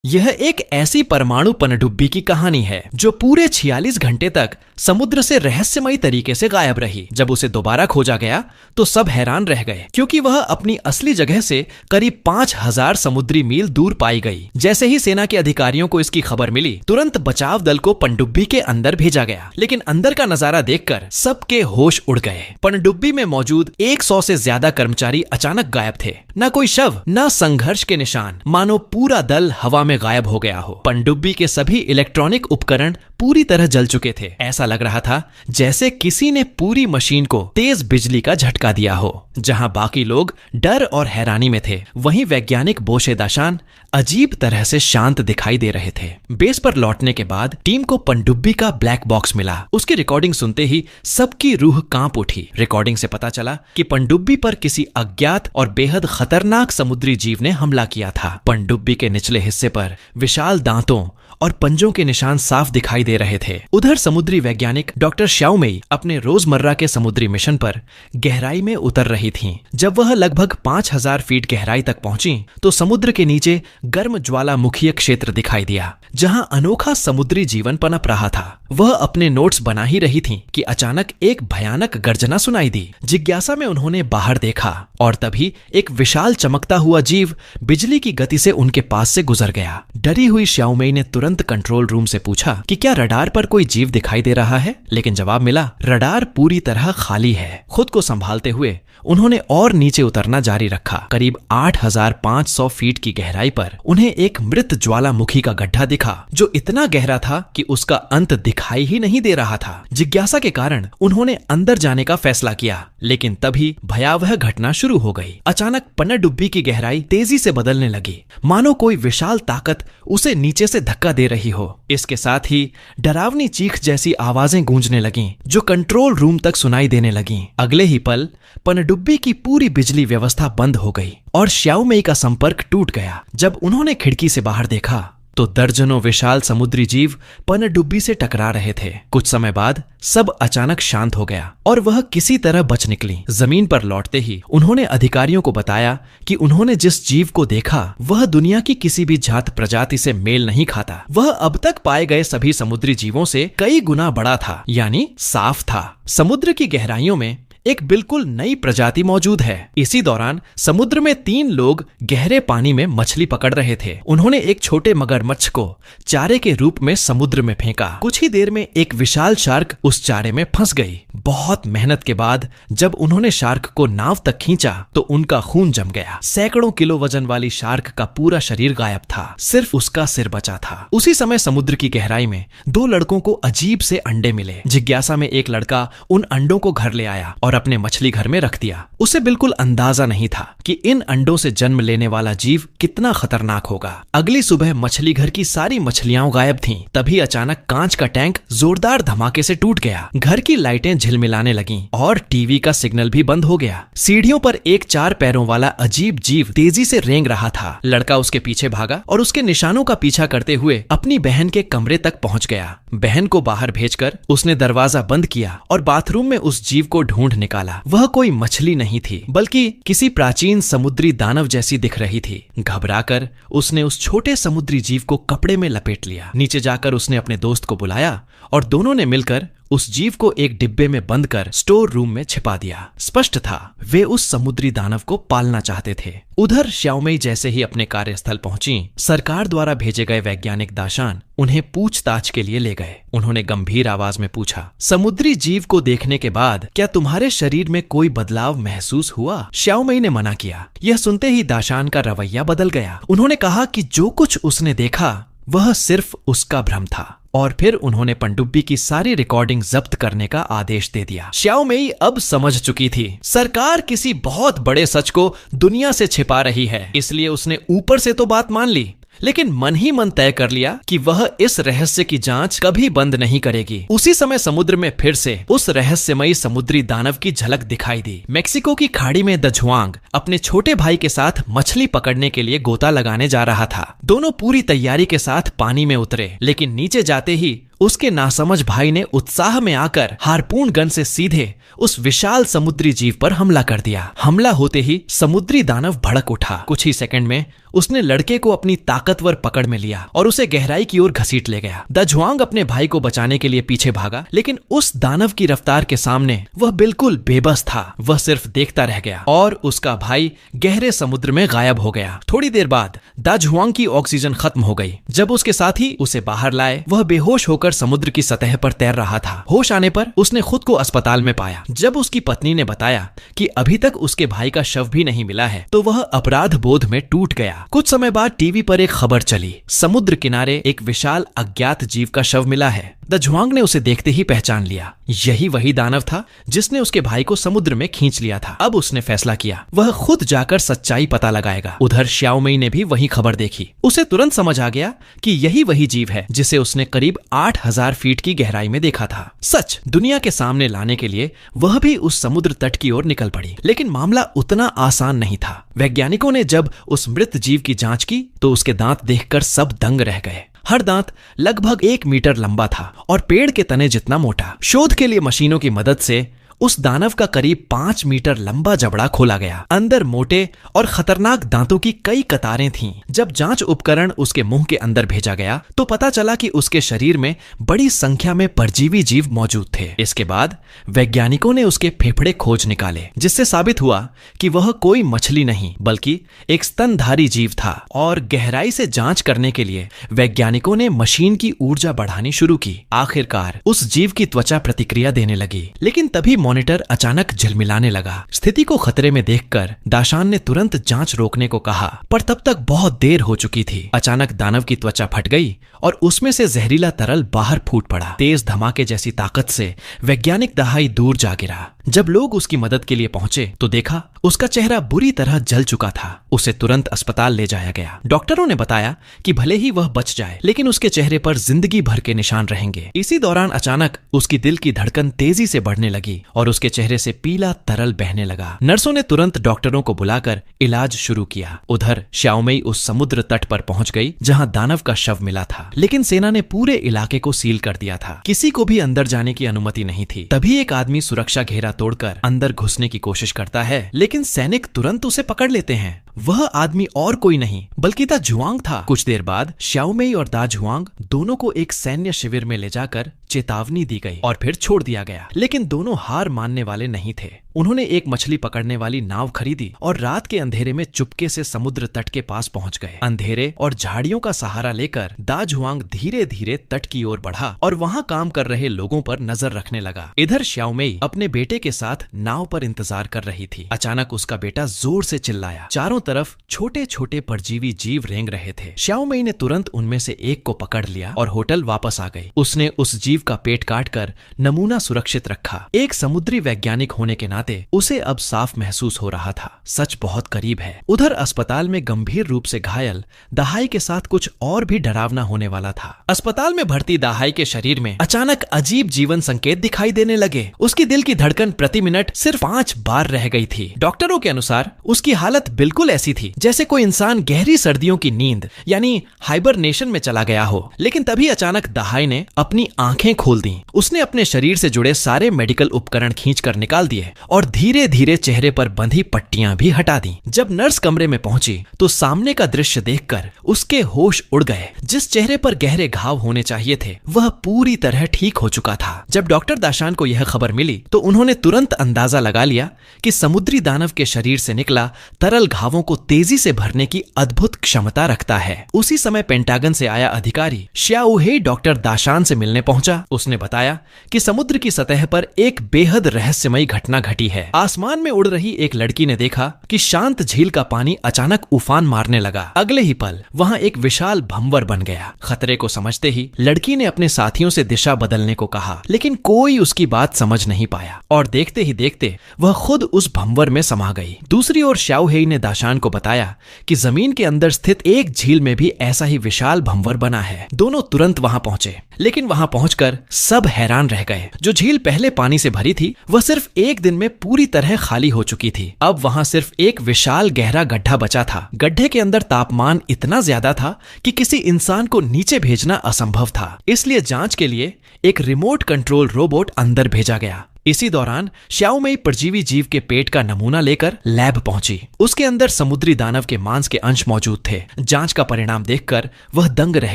यह एक ऐसी परमाणु पनडुब्बी की कहानी है जो पूरे 46 घंटे तक समुद्र से रहस्यमयी तरीके से गायब रही। जब उसे दोबारा खोजा गया तो सब हैरान रह गए क्योंकि वह अपनी असली जगह से करीब 5000 समुद्री मील दूर पाई गई। जैसे ही सेना के अधिकारियों को इसकी खबर मिली, तुरंत बचाव दल को पनडुब्बी के अंदर भेजा गया। लेकिन अंदर का नजारा देखकर सबके होश उड़ गए। पनडुब्बी में मौजूद 100 से ज्यादा कर्मचारी अचानक गायब थे। न कोई शव, न संघर्ष के निशान, मानो पूरा दल हवा में गायब हो गया हो। पनडुब्बी के सभी इलेक्ट्रॉनिक उपकरण पूरी तरह जल चुके थे। ऐसा लग रहा था जैसे किसी ने पूरी मशीन को तेज बिजली का झटका दिया हो। जहां बाकी लोग डर और हैरानी में थे, वहीं वैज्ञानिक बोशे दाशान अजीब तरह से शांत दिखाई दे रहे थे। बेस पर लौटने के बाद टीम को पनडुब्बी का ब्लैक बॉक्स मिला। उसकी रिकॉर्डिंग सुनते ही सबकी रूह कांप उठी। रिकॉर्डिंग से पता चला कि पनडुब्बी पर किसी अज्ञात और बेहद खतरनाक समुद्री जीव ने हमला किया था। पनडुब्बी के निचले हिस्से पर विशाल दांतों और पंजों के निशान साफ दिखाई दे रहे थे। उधर समुद्री वैज्ञानिक डॉक्टर श्याओमेई अपने रोजमर्रा के समुद्री मिशन पर गहराई में उतर रही थीं। जब वह लगभग 5000 फीट गहराई तक पहुंची तो समुद्र के नीचे गर्म ज्वालामुखीय क्षेत्र दिखाई दिया, जहां अनोखा समुद्री जीवन पनप रहा था। वह अपने नोट्स बना ही रही थीं कि अचानक एक भयानक गर्जना सुनाई दी। जिज्ञासा में उन्होंने बाहर देखा और तभी एक विशाल चमकता हुआ जीव बिजली की गति से उनके पास से गुजर गया। डरी हुई श्याओमेई ने तुरंत कंट्रोल रूम से पूछा कि क्या रडार पर कोई जीव दिखाई दे रहा है, लेकिन जवाब मिला, रडार पूरी तरह खाली है। खुद को संभालते हुए उन्होंने और नीचे उतरना जारी रखा। करीब 8500 फीट की गहराई पर उन्हें एक मृत ज्वालामुखी का गड्ढा दिखा जो इतना गहरा था कि उसका अंत दिखाई ही नहीं दे रहा था। जिज्ञासा के कारण उन्होंने अंदर जाने का फैसला किया, लेकिन तभी भयावह घटना शुरू हो गई। अचानक पनडुब्बी की गहराई तेजी से बदलने लगी, मानो कोई विशाल ताकत उसे नीचे से धक्का दे रही हो। इसके साथ ही डरावनी चीख जैसी आवाजें गूंजने लगीं, जो कंट्रोल रूम तक सुनाई देने लगीं। अगले ही पल पनडुब्बी की पूरी बिजली व्यवस्था बंद हो गई और श्याओमेई का संपर्क टूट गया। जब उन्होंने खिड़की से बाहर देखा तो दर्जनों विशाल समुद्री जीव पनडुब्बी से टकरा रहे थे। कुछ समय बाद सब अचानक शांत हो गया और वह किसी तरह बच निकली। जमीन पर लौटते ही उन्होंने अधिकारियों को बताया कि उन्होंने जिस जीव को देखा वह दुनिया की किसी भी जात प्रजाति से मेल नहीं खाता। वह अब तक पाए गए सभी समुद्री जीवों से कई गुना बड़ा था, यानी साफ था। समुद्र की गहराइयों में एक बिल्कुल नई प्रजाति मौजूद है। इसी दौरान समुद्र में 3 लोग गहरे पानी में मछली पकड़ रहे थे। उन्होंने एक छोटे मगरमच्छ को चारे के रूप में समुद्र में फेंका। कुछ ही देर में एक विशाल शार्क उस चारे में फंस गई। बहुत मेहनत के बाद जब उन्होंने शार्क को नाव तक खींचा तो उनका खून जम गया। सैकड़ों किलो वजन वाली शार्क का पूरा शरीर गायब था, सिर्फ उसका सिर बचा था। उसी समय समुद्र की गहराई में 2 लड़कों को अजीब से अंडे मिले। जिज्ञासा में एक लड़का उन अंडों को घर ले आया और अपने मछली घर में रख दिया। उसे बिल्कुल अंदाजा नहीं था कि इन अंडों से जन्म लेने वाला जीव कितना खतरनाक होगा। अगली सुबह मछली घर की सारी मछलियां गायब थीं। तभी अचानक कांच का टैंक जोरदार धमाके से टूट गया। घर की लाइटें झिलमिलाने लगीं और टीवी का सिग्नल भी बंद हो गया। सीढ़ियों पर एक 4 पैरों वाला अजीब जीव तेजी से रेंग रहा था। लड़का उसके पीछे भागा और उसके निशानों का पीछा करते हुए अपनी बहन के कमरे तक पहुंच गया। बहन को बाहर भेजकर उसने दरवाजा बंद किया और बाथरूम में उस जीव को ढूंढ निकाला। वह कोई मछली नहीं थी, बल्कि किसी प्राचीन समुद्री दानव जैसी दिख रही थी। घबराकर उसने उस छोटे समुद्री जीव को कपड़े में लपेट लिया। नीचे जाकर उसने अपने दोस्त को बुलाया और दोनों ने मिलकर उस जीव को एक डिब्बे में बंद कर स्टोर रूम में छिपा दिया। स्पष्ट था वे उस समुद्री दानव को पालना चाहते थे। उधर श्याओमेई जैसे ही अपने कार्यस्थल पहुंची, सरकार द्वारा भेजे गए वैज्ञानिक दाशान उन्हें पूछताछ के लिए ले गए। उन्होंने गंभीर आवाज में पूछा, समुद्री जीव को देखने के बाद क्या तुम्हारे शरीर में कोई बदलाव महसूस हुआ? श्याओमेई ने मना किया। यह सुनते ही दाशान का रवैया बदल गया। उन्होंने कहा कि जो कुछ उसने देखा वह सिर्फ उसका भ्रम था और फिर उन्होंने पनडुब्बी की सारी रिकॉर्डिंग जब्त करने का आदेश दे दिया। श्याओमेई अब समझ चुकी थी सरकार किसी बहुत बड़े सच को दुनिया से छिपा रही है, इसलिए उसने ऊपर से तो बात मान ली, लेकिन मन ही मन तय कर लिया कि वह इस रहस्य की जांच कभी बंद नहीं करेगी। उसी समय समुद्र में फिर से उस रहस्यमयी समुद्री दानव की झलक दिखाई दी। मेक्सिको की खाड़ी में द झुआंग अपने छोटे भाई के साथ मछली पकड़ने के लिए गोता लगाने जा रहा था। दोनों पूरी तैयारी के साथ पानी में उतरे, लेकिन नीचे जाते ही उसके नासमझ भाई ने उत्साह में आकर हारपून गन से सीधे उस विशाल समुद्री जीव पर हमला कर दिया। हमला होते ही समुद्री दानव भड़क उठा। कुछ ही सेकंड में उसने लड़के को अपनी ताकतवर पकड़ में लिया और उसे गहराई की ओर घसीट ले गया। दाझुआंग अपने भाई को बचाने के लिए पीछे भागा, लेकिन उस दानव की रफ्तार के सामने वह बिल्कुल बेबस था। वह सिर्फ देखता रह गया और उसका भाई गहरे समुद्र में गायब हो गया। थोड़ी देर बाद दाझुआंग की ऑक्सीजन खत्म हो गई। जब उसके साथी उसे बाहर लाए, वह बेहोश होकर समुद्र की सतह पर तैर रहा था। होश आने पर उसने खुद को अस्पताल में पाया। जब उसकी पत्नी ने बताया कि अभी तक उसके भाई का शव भी नहीं मिला है, तो वह अपराध बोध में टूट गया। कुछ समय बाद टीवी पर एक खबर चली, समुद्र किनारे एक विशाल अज्ञात जीव का शव मिला है। दाझुआंग ने उसे देखते ही पहचान लिया। यही वही दानव था जिसने उसके भाई को समुद्र में खींच लिया था। अब उसने फैसला किया, वह खुद जाकर सच्चाई पता लगाएगा। उधर श्याओमेई ने भी वही खबर देखी। उसे तुरंत समझ आ गया कि यही वही जीव है जिसे उसने करीब 8000 फीट की गहराई में देखा था। सच दुनिया के सामने लाने के लिए वह भी उस समुद्र तट की ओर निकल पड़ी। लेकिन मामला उतना आसान नहीं था। वैज्ञानिकों ने जब उस मृत जीव की जांच की तो उसके दांत देखकर सब दंग रह गए। हर दांत लगभग 1 मीटर लंबा था और पेड़ के तने जितना मोटा। शोध के लिए मशीनों की मदद से उस दानव का करीब 5 मीटर लंबा जबड़ा खोला गया। अंदर मोटे और खतरनाक दांतों की कई कतारें थीं। जब जांच उपकरण उसके मुंह के अंदर भेजा गया तो पता चला कि उसके शरीर में बड़ी संख्या में परजीवी जीव मौजूद थे। इसके बाद वैज्ञानिकों ने उसके फेफड़े खोज निकाले, जिससे साबित हुआ कि वह कोई मछली नहीं बल्कि एक स्तनधारी जीव था। और गहराई से जांच करने के लिए वैज्ञानिकों ने मशीन की ऊर्जा बढ़ानी शुरू की। आखिरकार उस जीव की त्वचा प्रतिक्रिया देने लगी, लेकिन तभी मॉनिटर अचानक झिलमिलाने लगा। स्थिति को खतरे में देखकर दाशान ने तुरंत जांच रोकने को कहा, पर तब तक बहुत देर हो चुकी थी। अचानक दानव की त्वचा फट गई और उसमें से जहरीला तरल बाहर फूट पड़ा। तेज धमाके जैसी ताकत से वैज्ञानिक दहाई दूर जा गिरा। जब लोग उसकी मदद के लिए पहुंचे तो देखा उसका चेहरा बुरी तरह जल चुका था। उसे तुरंत अस्पताल ले जाया गया। डॉक्टरों ने बताया कि भले ही वह बच जाए, लेकिन उसके चेहरे पर जिंदगी भर के निशान रहेंगे। इसी दौरान अचानक उसकी दिल की धड़कन तेजी से बढ़ने लगी और उसके चेहरे से पीला तरल बहने लगा। नर्सों ने तुरंत डॉक्टरों को बुलाकर इलाज शुरू किया। उधर श्याओमेई उस समुद्र तट पर पहुंच गई जहां दानव का शव मिला था, लेकिन सेना ने पूरे इलाके को सील कर दिया था। किसी को भी अंदर जाने की अनुमति नहीं थी। तभी एक आदमी सुरक्षा घेरा तोड़कर अंदर घुसने की कोशिश करता है, लेकिन सैनिक तुरंत उसे पकड़ लेते हैं। वह आदमी और कोई नहीं बल्कि दाझुआंग था। कुछ देर बाद श्याओमेई और दाझुआंग दोनों को एक सैन्य शिविर में ले जाकर चेतावनी दी गई और फिर छोड़ दिया गया। लेकिन दोनों हार मानने वाले नहीं थे। उन्होंने एक मछली पकड़ने वाली नाव खरीदी और रात के अंधेरे में चुपके से समुद्र तट के पास पहुंच गए। अंधेरे और झाड़ियों का सहारा लेकर दाझुआंग धीरे धीरे तट की ओर बढ़ा और वहां काम कर रहे लोगों पर नजर रखने लगा। इधर श्याओमेई अपने बेटे के साथ नाव पर इंतजार कर रही थी। अचानक उसका बेटा जोर से चिल्लाया। चारों तरफ छोटे छोटे परजीवी जीव रेंग रहे थे। श्याओमेई ने तुरंत उनमें से एक को पकड़ लिया और होटल वापस आ गई। उसने उस जीव का पेट काटकर नमूना सुरक्षित रखा। एक समुद्री वैज्ञानिक होने के नाते उसे अब साफ महसूस हो रहा था, सच बहुत करीब है। उधर अस्पताल में गंभीर रूप से घायल दहाई के साथ कुछ और भी डरावना होने वाला था। अस्पताल में भर्ती दहाई के शरीर में अचानक अजीब जीवन संकेत दिखाई देने लगे। उसकी दिल की धड़कन प्रति मिनट सिर्फ 5 बार रह गई थी। डॉक्टरों के अनुसार उसकी हालत बिल्कुल ऐसी थी जैसे कोई इंसान गहरी सर्दियों की नींद यानी हाइबरनेशन में चला गया हो। लेकिन तभी अचानक दहाई ने अपनी आंखें खोल दी। उसने अपने शरीर से जुड़े सारे मेडिकल उपकरण खींचकर निकाल दिए और धीरे धीरे चेहरे पर बंधी पट्टियां भी हटा दी। जब नर्स कमरे में पहुंची तो सामने का दृश्य देखकर उसके होश उड़ गए। जिस चेहरे पर गहरे घाव होने चाहिए थे वह पूरी तरह ठीक हो चुका था। जब डॉक्टर दाशान को यह खबर मिली तो उन्होंने तुरंत अंदाजा लगा लिया कि समुद्री दानव के शरीर से निकला तरल घावों को तेजी से भरने की अद्भुत क्षमता रखता है। उसी समय पेंटागन से आया अधिकारी श्याओहेई डॉक्टर दाशान से मिलने पहुंचा। उसने बताया कि समुद्र की सतह पर एक बेहद रहस्यमयी घटना घटी है। आसमान में उड़ रही एक लड़की ने देखा कि शांत झील का पानी अचानक उफान मारने लगा। अगले ही पल वहां एक विशाल भंवर बन गया। खतरे को समझते ही लड़की ने अपने साथियों से दिशा बदलने को कहा, लेकिन कोई उसकी बात समझ नहीं पाया और देखते ही देखते वह खुद उस भंवर में समा गई। दूसरी ओर श्याओहेई ने दाशान को बताया कि जमीन के अंदर स्थित एक झील में भी ऐसा ही विशाल भंवर बना है। दोनों तुरंत वहां पहुंचे, लेकिन वहां पहुंचकर सब हैरान रह गए। जो झील पहले पानी से भरी थी वह सिर्फ एक दिन में पूरी तरह खाली हो चुकी थी। अब वहां सिर्फ एक विशाल गहरा गड्ढा बचा था। गड्ढे के अंदर तापमान इतना ज्यादा था कि किसी इंसान को नीचे भेजना असंभव था। इसलिए जांच के लिए एक रिमोट कंट्रोल रोबोट अंदर भेजा गया। इसी दौरान श्याओमेई परजीवी जीव के पेट का नमूना लेकर लैब पहुंची। उसके अंदर समुद्री दानव के मांस के अंश मौजूद थे। जांच का परिणाम देखकर वह दंग रह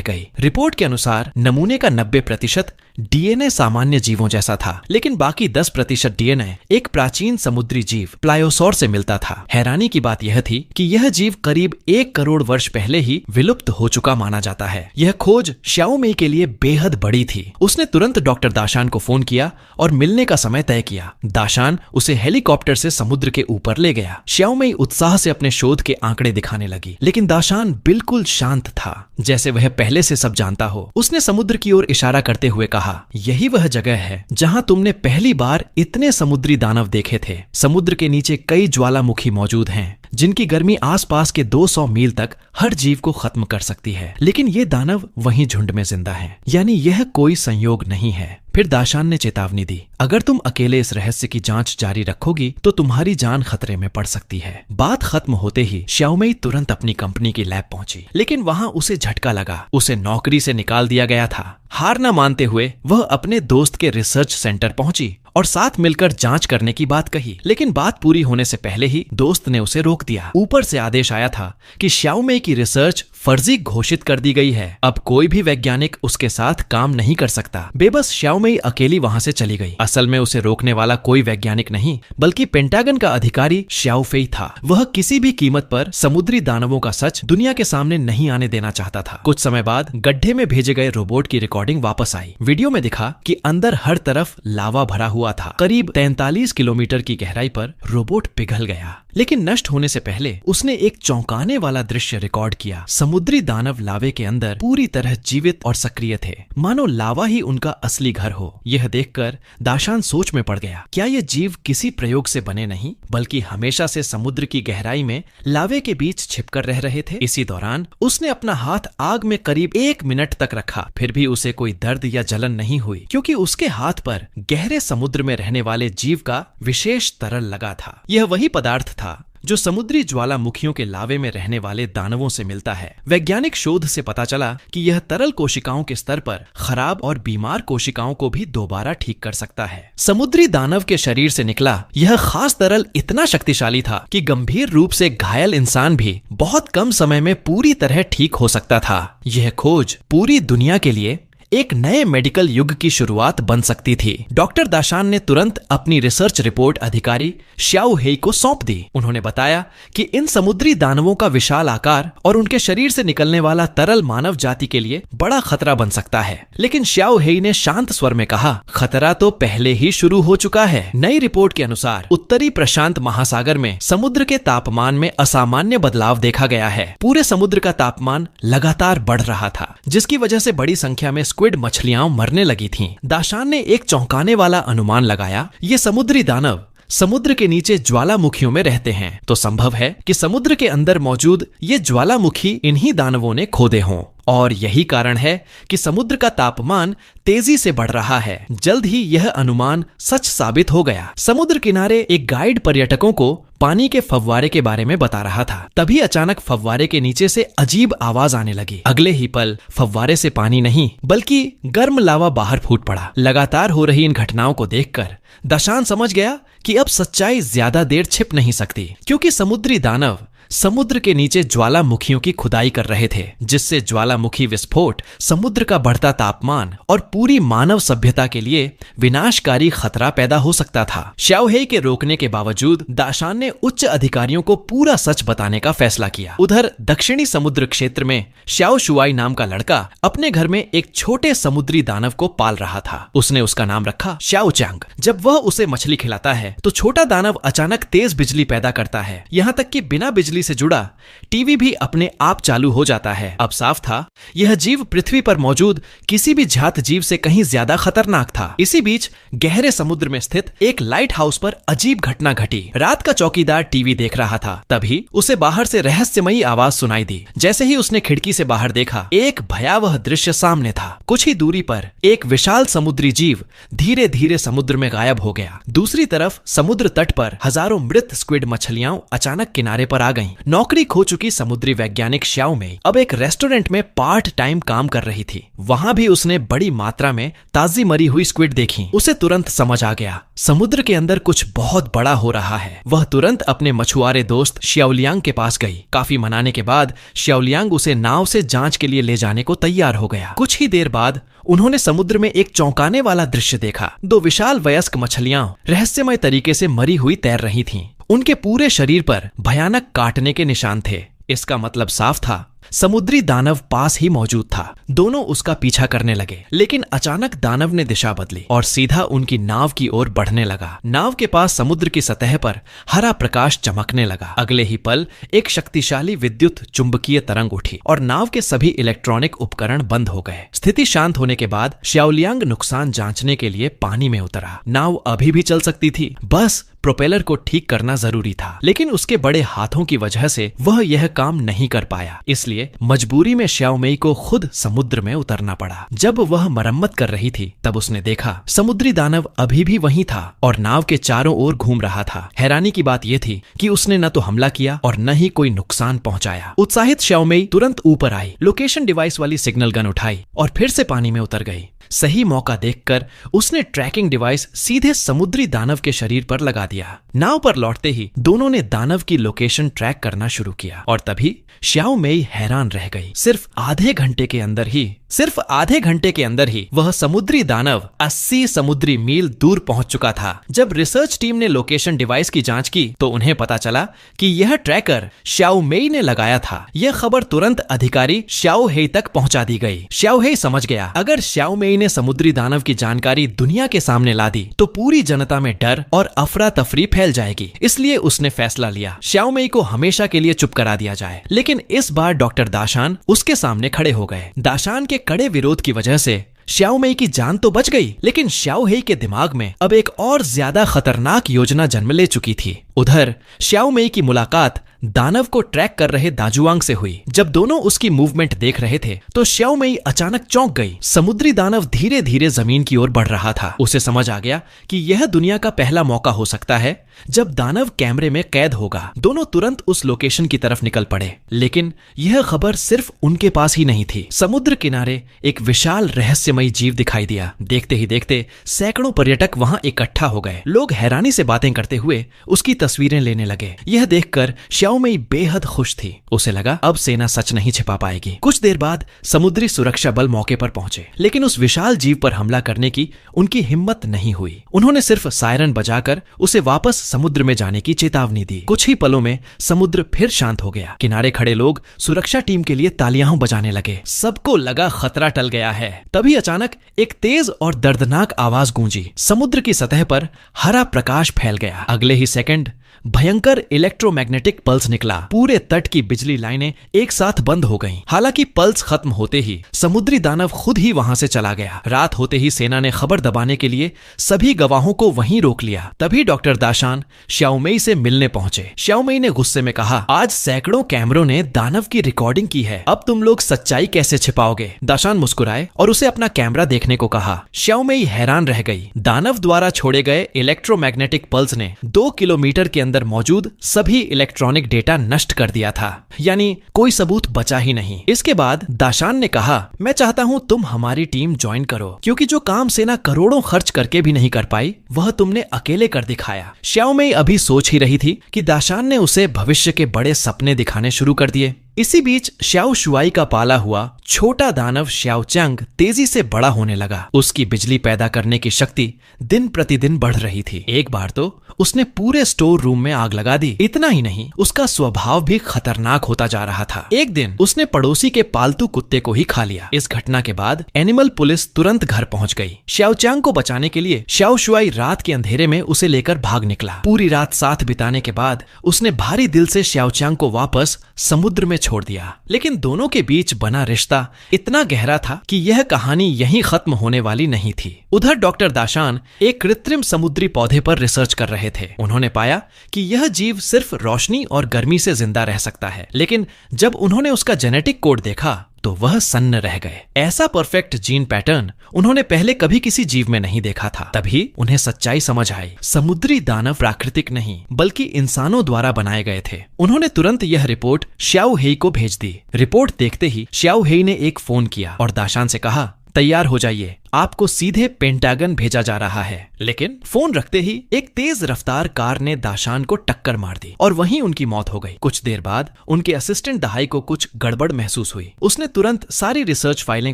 गई। रिपोर्ट के अनुसार नमूने का 90% डीएनए सामान्य जीवों जैसा था, लेकिन बाकी 10% डीएनए एक प्राचीन समुद्री जीव प्लायोसौर से मिलता था। हैरानी की बात यह थी कि यह जीव करीब 1 करोड़ वर्ष पहले ही विलुप्त हो चुका माना जाता है। यह खोज श्याओमेई के लिए बेहद बड़ी थी। उसने तुरंत डॉक्टर दाशान को फोन किया और मिलने का समय तय किया। दाशान उसे हेलीकॉप्टर से समुद्र के ऊपर ले गया। श्याओमेई उत्साह से अपने शोध के आंकड़े दिखाने लगी, लेकिन दाशान बिल्कुल शांत था, जैसे वह पहले से सब जानता हो। उसने समुद्र की ओर इशारा करते हुए कहा, यही वह जगह है जहां तुमने पहली बार इतने समुद्री दानव देखे थे। समुद्र के नीचे कई ज्वालामुखी मौजूद हैं, जिनकी गर्मी आसपास के 200 मील तक हर जीव को खत्म कर सकती है, लेकिन ये दानव वहीं झुंड में जिंदा हैं। यानी यह कोई संयोग नहीं है। फिर दाशान ने चेतावनी दी, अगर तुम अकेले इस रहस्य की जांच जारी रखोगी तो तुम्हारी जान खतरे में पड़ सकती है। बात खत्म होते ही श्याओमेई तुरंत अपनी कंपनी की लैब पहुंची, लेकिन वहां उसे झटका लगा। उसे नौकरी से निकाल दिया गया था। हार न मानते हुए वह अपने दोस्त के रिसर्च सेंटर पहुंची और साथ मिलकर जांच करने की बात कही, लेकिन बात पूरी होने से पहले ही दोस्त ने उसे रोक दिया। ऊपर से आदेश आया था कि श्याओमेई की रिसर्च फर्जी घोषित कर दी गई है। अब कोई भी वैज्ञानिक उसके साथ काम नहीं कर सकता। बेबस श्याओमेई अकेली वहां से चली गई। असल में उसे रोकने वाला कोई वैज्ञानिक नहीं, बल्कि पेंटागन का अधिकारी श्याओफेई था। वह किसी भी कीमत पर समुद्री दानवों का सच दुनिया के सामने नहीं आने देना चाहता था। कुछ समय बाद गड्ढे में भेजे गए रोबोट की रिकॉर्डिंग वापस आई। वीडियो में दिखा कि अंदर हर तरफ लावा भरा हुआ था। करीब 43 किलोमीटर की गहराई पर रोबोट पिघल गया, लेकिन नष्ट होने से पहले उसने एक चौंकाने वाला दृश्य रिकॉर्ड किया। समुद्री दानव लावे के अंदर पूरी तरह जीवित और सक्रिय थे, मानो लावा ही उनका असली घर हो। यह देखकर दाशान सोच में पड़ गया, क्या ये जीव किसी प्रयोग से बने नहीं, बल्कि हमेशा से समुद्र की गहराई में लावे के बीच छिपकर रह रहे थे। इसी दौरान उसने अपना हाथ आग में करीब 1 मिनट तक रखा, फिर भी उसे कोई दर्द या जलन नहीं हुई, क्योंकि उसके हाथ पर गहरे समुद्र में रहने वाले जीव का विशेष तरल लगा था। यह वही पदार्थ था जो समुद्री ज्वालामुखियों के लावे में रहने वाले दानवों से मिलता है। वैज्ञानिक शोध से पता चला कि यह तरल कोशिकाओं के स्तर पर खराब और बीमार कोशिकाओं को भी दोबारा ठीक कर सकता है। समुद्री दानव के शरीर से निकला यह खास तरल इतना शक्तिशाली था कि गंभीर रूप से घायल इंसान भी बहुत कम समय में पूरी तरह ठीक हो सकता था। यह खोज पूरी दुनिया के लिए एक नए मेडिकल युग की शुरुआत बन सकती थी। डॉक्टर दाशान ने तुरंत अपनी रिसर्च रिपोर्ट अधिकारी श्याओहेई को सौंप दी। उन्होंने बताया कि इन समुद्री दानवों का विशाल आकार और उनके शरीर से निकलने वाला तरल मानव जाति के लिए बड़ा खतरा बन सकता है। लेकिन श्याओहेई ने शांत स्वर में कहा, खतरा तो पहले ही शुरू हो चुका है। नई रिपोर्ट के अनुसार उत्तरी प्रशांत महासागर में समुद्र के तापमान में असामान्य बदलाव देखा गया है। पूरे समुद्र का तापमान लगातार बढ़ रहा था, जिसकी वजह से बड़ी संख्या में स्क्विड मछलियां मरने लगी थीं। दाशान ने एक चौंकाने वाला अनुमान लगाया, ये समुद्री दानव समुद्र के नीचे ज्वालामुखियों में रहते हैं, तो संभव है कि समुद्र के अंदर मौजूद ये ज्वालामुखी इन्हीं दानवों ने खोदे हों। और यही कारण है कि समुद्र का तापमान तेजी से बढ़ रहा है। जल्द ही यह अनुमान सच साबित हो गया। समुद्र किनारे एक गाइड पर्यटकों को पानी के फव्वारे के बारे में बता रहा था। तभी अचानक फव्वारे के नीचे से अजीब आवाज आने लगी। अगले ही पल फव्वारे से पानी नहीं बल्कि गर्म लावा बाहर फूट पड़ा। लगातार हो रही इन घटनाओं को देखकर दाशान समझ गया कि अब सच्चाई ज्यादा देर छिप नहीं सकती, क्योंकि समुद्री दानव समुद्र के नीचे ज्वालामुखियों की खुदाई कर रहे थे, जिससे ज्वालामुखी विस्फोट, समुद्र का बढ़ता तापमान और पूरी मानव सभ्यता के लिए विनाशकारी खतरा पैदा हो सकता था। श्याओहेई के रोकने के बावजूद दाशान ने उच्च अधिकारियों को पूरा सच बताने का फैसला किया। उधर दक्षिणी समुद्र क्षेत्र में श्याओ शुआई नाम का लड़का अपने घर में एक छोटे समुद्री दानव को पाल रहा था। उसने उसका नाम रखा श्याओ चांग। जब वह उसे मछली खिलाता है तो छोटा दानव अचानक तेज बिजली पैदा करता है, यहाँ तक कि बिना बिजली से जुड़ा टीवी भी अपने आप चालू हो जाता है। अब साफ था यह जीव पृथ्वी पर मौजूद किसी भी जात जीव से कहीं ज्यादा खतरनाक था। इसी बीच गहरे समुद्र में स्थित एक लाइट हाउस पर अजीब घटना घटी। रात का चौकीदार टीवी देख रहा था, तभी उसे बाहर से रहस्यमयी आवाज सुनाई दी। जैसे ही उसने खिड़की से बाहर देखा, एक भयावह दृश्य सामने था। कुछ ही दूरी पर एक विशाल समुद्री जीव धीरे धीरे समुद्र में गायब हो गया। दूसरी तरफ समुद्र तट पर हजारों मृत स्क्विड मछलियां अचानक किनारे पर आ गईं। गईं। नौकरी खो चुकी समुद्री वैज्ञानिक श्याओ मेई अब एक रेस्टोरेंट में पार्ट टाइम काम कर रही थी। वहां भी उसने बड़ी मात्रा में ताजी मरी हुई स्क्विड देखी। उसे तुरंत समझ आ गया समुद्र के अंदर कुछ बहुत बड़ा हो रहा है। वह तुरंत अपने मछुआरे दोस्त श्याओलियांग के पास गई। काफी मनाने के बाद श्याओलियांग उसे नाव से जांच के लिए ले जाने को तैयार हो गया। कुछ ही देर बाद उन्होंने समुद्र में एक चौंकाने वाला दृश्य देखा। दो विशाल वयस्क मछलियां रहस्यमय तरीके से मरी हुई तैर रही थीं। उनके पूरे शरीर पर भयानक काटने के निशान थे। इसका मतलब साफ था, समुद्री दानव पास ही मौजूद था। दोनों उसका पीछा करने लगे, लेकिन अचानक दानव ने दिशा बदली और सीधा उनकी नाव की ओर बढ़ने लगा। नाव के पास समुद्र की सतह पर हरा प्रकाश चमकने लगा। अगले ही पल एक शक्तिशाली विद्युत चुंबकीय तरंग उठी और नाव के सभी इलेक्ट्रॉनिक उपकरण बंद हो गए। स्थिति शांत होने के बाद श्याओलियांग नुकसान जांचने के लिए पानी में उतरा। नाव अभी भी चल सकती थी, बस प्रोपेलर को ठीक करना जरूरी था। लेकिन उसके बड़े हाथों की वजह से वह यह काम नहीं कर पाया। इसलिए मजबूरी में श्याओ मेई को खुद समुद्र में उतरना पड़ा। जब वह मरम्मत कर रही थी तब उसने देखा समुद्री दानव अभी भी वहीं था और नाव के चारों ओर घूम रहा था। हैरानी की बात यह थी कि उसने न तो हमला किया और न ही कोई नुकसान पहुंचाया। उत्साहित श्याओ मेई तुरंत ऊपर आई, लोकेशन डिवाइस वाली सिग्नल गन उठाई और फिर से पानी में उतर गई। सही मौका देखकर उसने ट्रैकिंग डिवाइस सीधे समुद्री दानव के शरीर पर लगा दिया। नाव पर लौटते ही दोनों ने दानव की लोकेशन ट्रैक करना शुरू किया और तभी श्याओ मेई हैरान रह गई। सिर्फ आधे घंटे के अंदर ही वह समुद्री दानव 80 समुद्री मील दूर पहुंच चुका था। जब रिसर्च टीम ने लोकेशन डिवाइस की जांच की तो उन्हें पता चला कि यह ट्रैकर श्याओ मेई ने लगाया था। यह खबर तुरंत अधिकारी श्याओ हेई तक पहुंचा दी गई। श्याओ हेई समझ गया, अगर श्याओ मेई ने समुद्री दानव की जानकारी दुनिया के सामने ला दी तो पूरी जनता में डर और अफरा तफरी फैल जाएगी। इसलिए उसने फैसला लिया श्याओ मेई को हमेशा के लिए चुप करा दिया जाए। लेकिन इस बार डॉक्टर दाशान उसके सामने खड़े हो गए। दाशान के कड़े विरोध की वजह से श्याओ मेई की जान तो बच गई, लेकिन श्याओ हेई के दिमाग में अब एक और ज्यादा खतरनाक योजना जन्म ले चुकी थी। उधर श्याओ मेई की मुलाकात दानव को ट्रैक कर रहे दाजुआंग से हुई। जब दोनों उसकी मूवमेंट देख रहे थे तो श्याओ मेई अचानक चौंक गई। समुद्री दानव धीरे धीरे जमीन की ओर बढ़ रहा था। उसे समझ आ गया कि यह दुनिया का पहला मौका हो सकता है जब दानव कैमरे में कैद होगा। दोनों तुरंत उस लोकेशन की तरफ निकल पड़े, लेकिन यह खबर सिर्फ उनके पास ही नहीं थी। समुद्र किनारे एक विशाल रहस्यमयी जीव दिखाई दिया। देखते ही देखते सैकड़ों पर्यटक वहां इकट्ठा हो गए। लोग हैरानी से बातें करते हुए उसकी तस्वीरें लेने लगे। यह देखकर श्याओ मेई बेहद खुश थी। उसे लगा अब सेना सच नहीं छिपा पाएगी। कुछ देर बाद समुद्री सुरक्षा बल मौके पर पहुंचे, लेकिन उस विशाल जीव पर हमला करने की उनकी हिम्मत नहीं हुई। उन्होंने सिर्फ सायरन बजाकर उसे वापस समुद्र में जाने की चेतावनी दी। कुछ ही पलों में समुद्र फिर शांत हो गया। किनारे खड़े लोग सुरक्षा टीम के लिए तालियां बजाने लगे। सबको लगा खतरा टल गया है। तभी अचानक एक तेज और दर्दनाक आवाज गूंजी। समुद्र की सतह पर हरा प्रकाश फैल गया। अगले ही सेकंड भयंकर इलेक्ट्रोमैग्नेटिक पल्स निकला। पूरे तट की बिजली लाइनें एक साथ बंद हो गईं। हालांकि पल्स खत्म होते ही समुद्री दानव खुद ही वहां से चला गया। रात होते ही सेना ने खबर दबाने के लिए सभी गवाहों को वहीं रोक लिया। तभी डॉक्टर दाशान श्याओ मेई से मिलने पहुंचे। श्याओ मेई ने गुस्से में कहा, आज सैकड़ों कैमरों ने दानव की रिकॉर्डिंग की है, अब तुम लोग सच्चाई कैसे छिपाओगे? दाशान मुस्कुराए और उसे अपना कैमरा देखने को कहा। श्याओ मेई हैरान रह गई। दानव द्वारा छोड़े गए इलेक्ट्रोमैग्नेटिक पल्स ने 2 किलोमीटर के अंदर मौजूद सभी इलेक्ट्रॉनिक डेटा नष्ट कर दिया था, यानी कोई सबूत बचा ही नहीं। इसके बाद दाशान ने कहा, मैं चाहता हूं तुम हमारी टीम ज्वाइन करो, क्योंकि जो काम सेना करोड़ों खर्च करके भी नहीं कर पाई वह तुमने अकेले कर दिखाया। श्याओ मेई अभी सोच ही रही थी कि दाशान ने उसे भविष्य के बड़े सपने दिखाने शुरू कर दिए। इसी बीच श्याओ शुआई का पाला हुआ छोटा दानव श्याओ चंग तेजी से बड़ा होने लगा। उसकी बिजली पैदा करने की शक्ति दिन प्रतिदिन बढ़ रही थी। एक बार तो उसने पूरे स्टोर रूम में आग लगा दी। इतना ही नहीं, उसका स्वभाव भी खतरनाक होता जा रहा था। एक दिन उसने पड़ोसी के पालतू कुत्ते को ही खा लिया। इस घटना के बाद एनिमल पुलिस तुरंत घर पहुंच गई। श्याओ चंग को बचाने के लिए श्याओ शुआई रात के अंधेरे में उसे लेकर भाग निकला। पूरी रात साथ बिताने के बाद उसने भारी दिल से श्याओ चंग को वापस समुद्र में छोड़ दिया। लेकिन दोनों के बीच बना रिश्ता इतना गहरा था कि यह कहानी यहीं खत्म होने वाली नहीं थी। उधर डॉक्टर दाशान एक कृत्रिम समुद्री पौधे पर रिसर्च कर रहे थे। उन्होंने पाया कि यह जीव सिर्फ रोशनी और गर्मी से जिंदा रह सकता है, लेकिन जब उन्होंने उसका जेनेटिक कोड देखा तो वह सन्न रह गए। ऐसा परफेक्ट जीन पैटर्न उन्होंने पहले कभी किसी जीव में नहीं देखा था। तभी उन्हें सच्चाई समझ आई, समुद्री दानव प्राकृतिक नहीं बल्कि इंसानों द्वारा बनाए गए थे। उन्होंने तुरंत यह रिपोर्ट श्याओ हेई को भेज दी। रिपोर्ट देखते ही श्याओ हेई ने एक फोन किया और दाशान से कहा, तैयार हो जाइए, आपको सीधे पेंटागन भेजा जा रहा है। लेकिन फोन रखते ही एक तेज रफ्तार कार ने दाशान को टक्कर मार दी और वहीं उनकी मौत हो गई। कुछ देर बाद उनके असिस्टेंट दहाई को कुछ गड़बड़ महसूस हुई। उसने तुरंत सारी रिसर्च फाइलें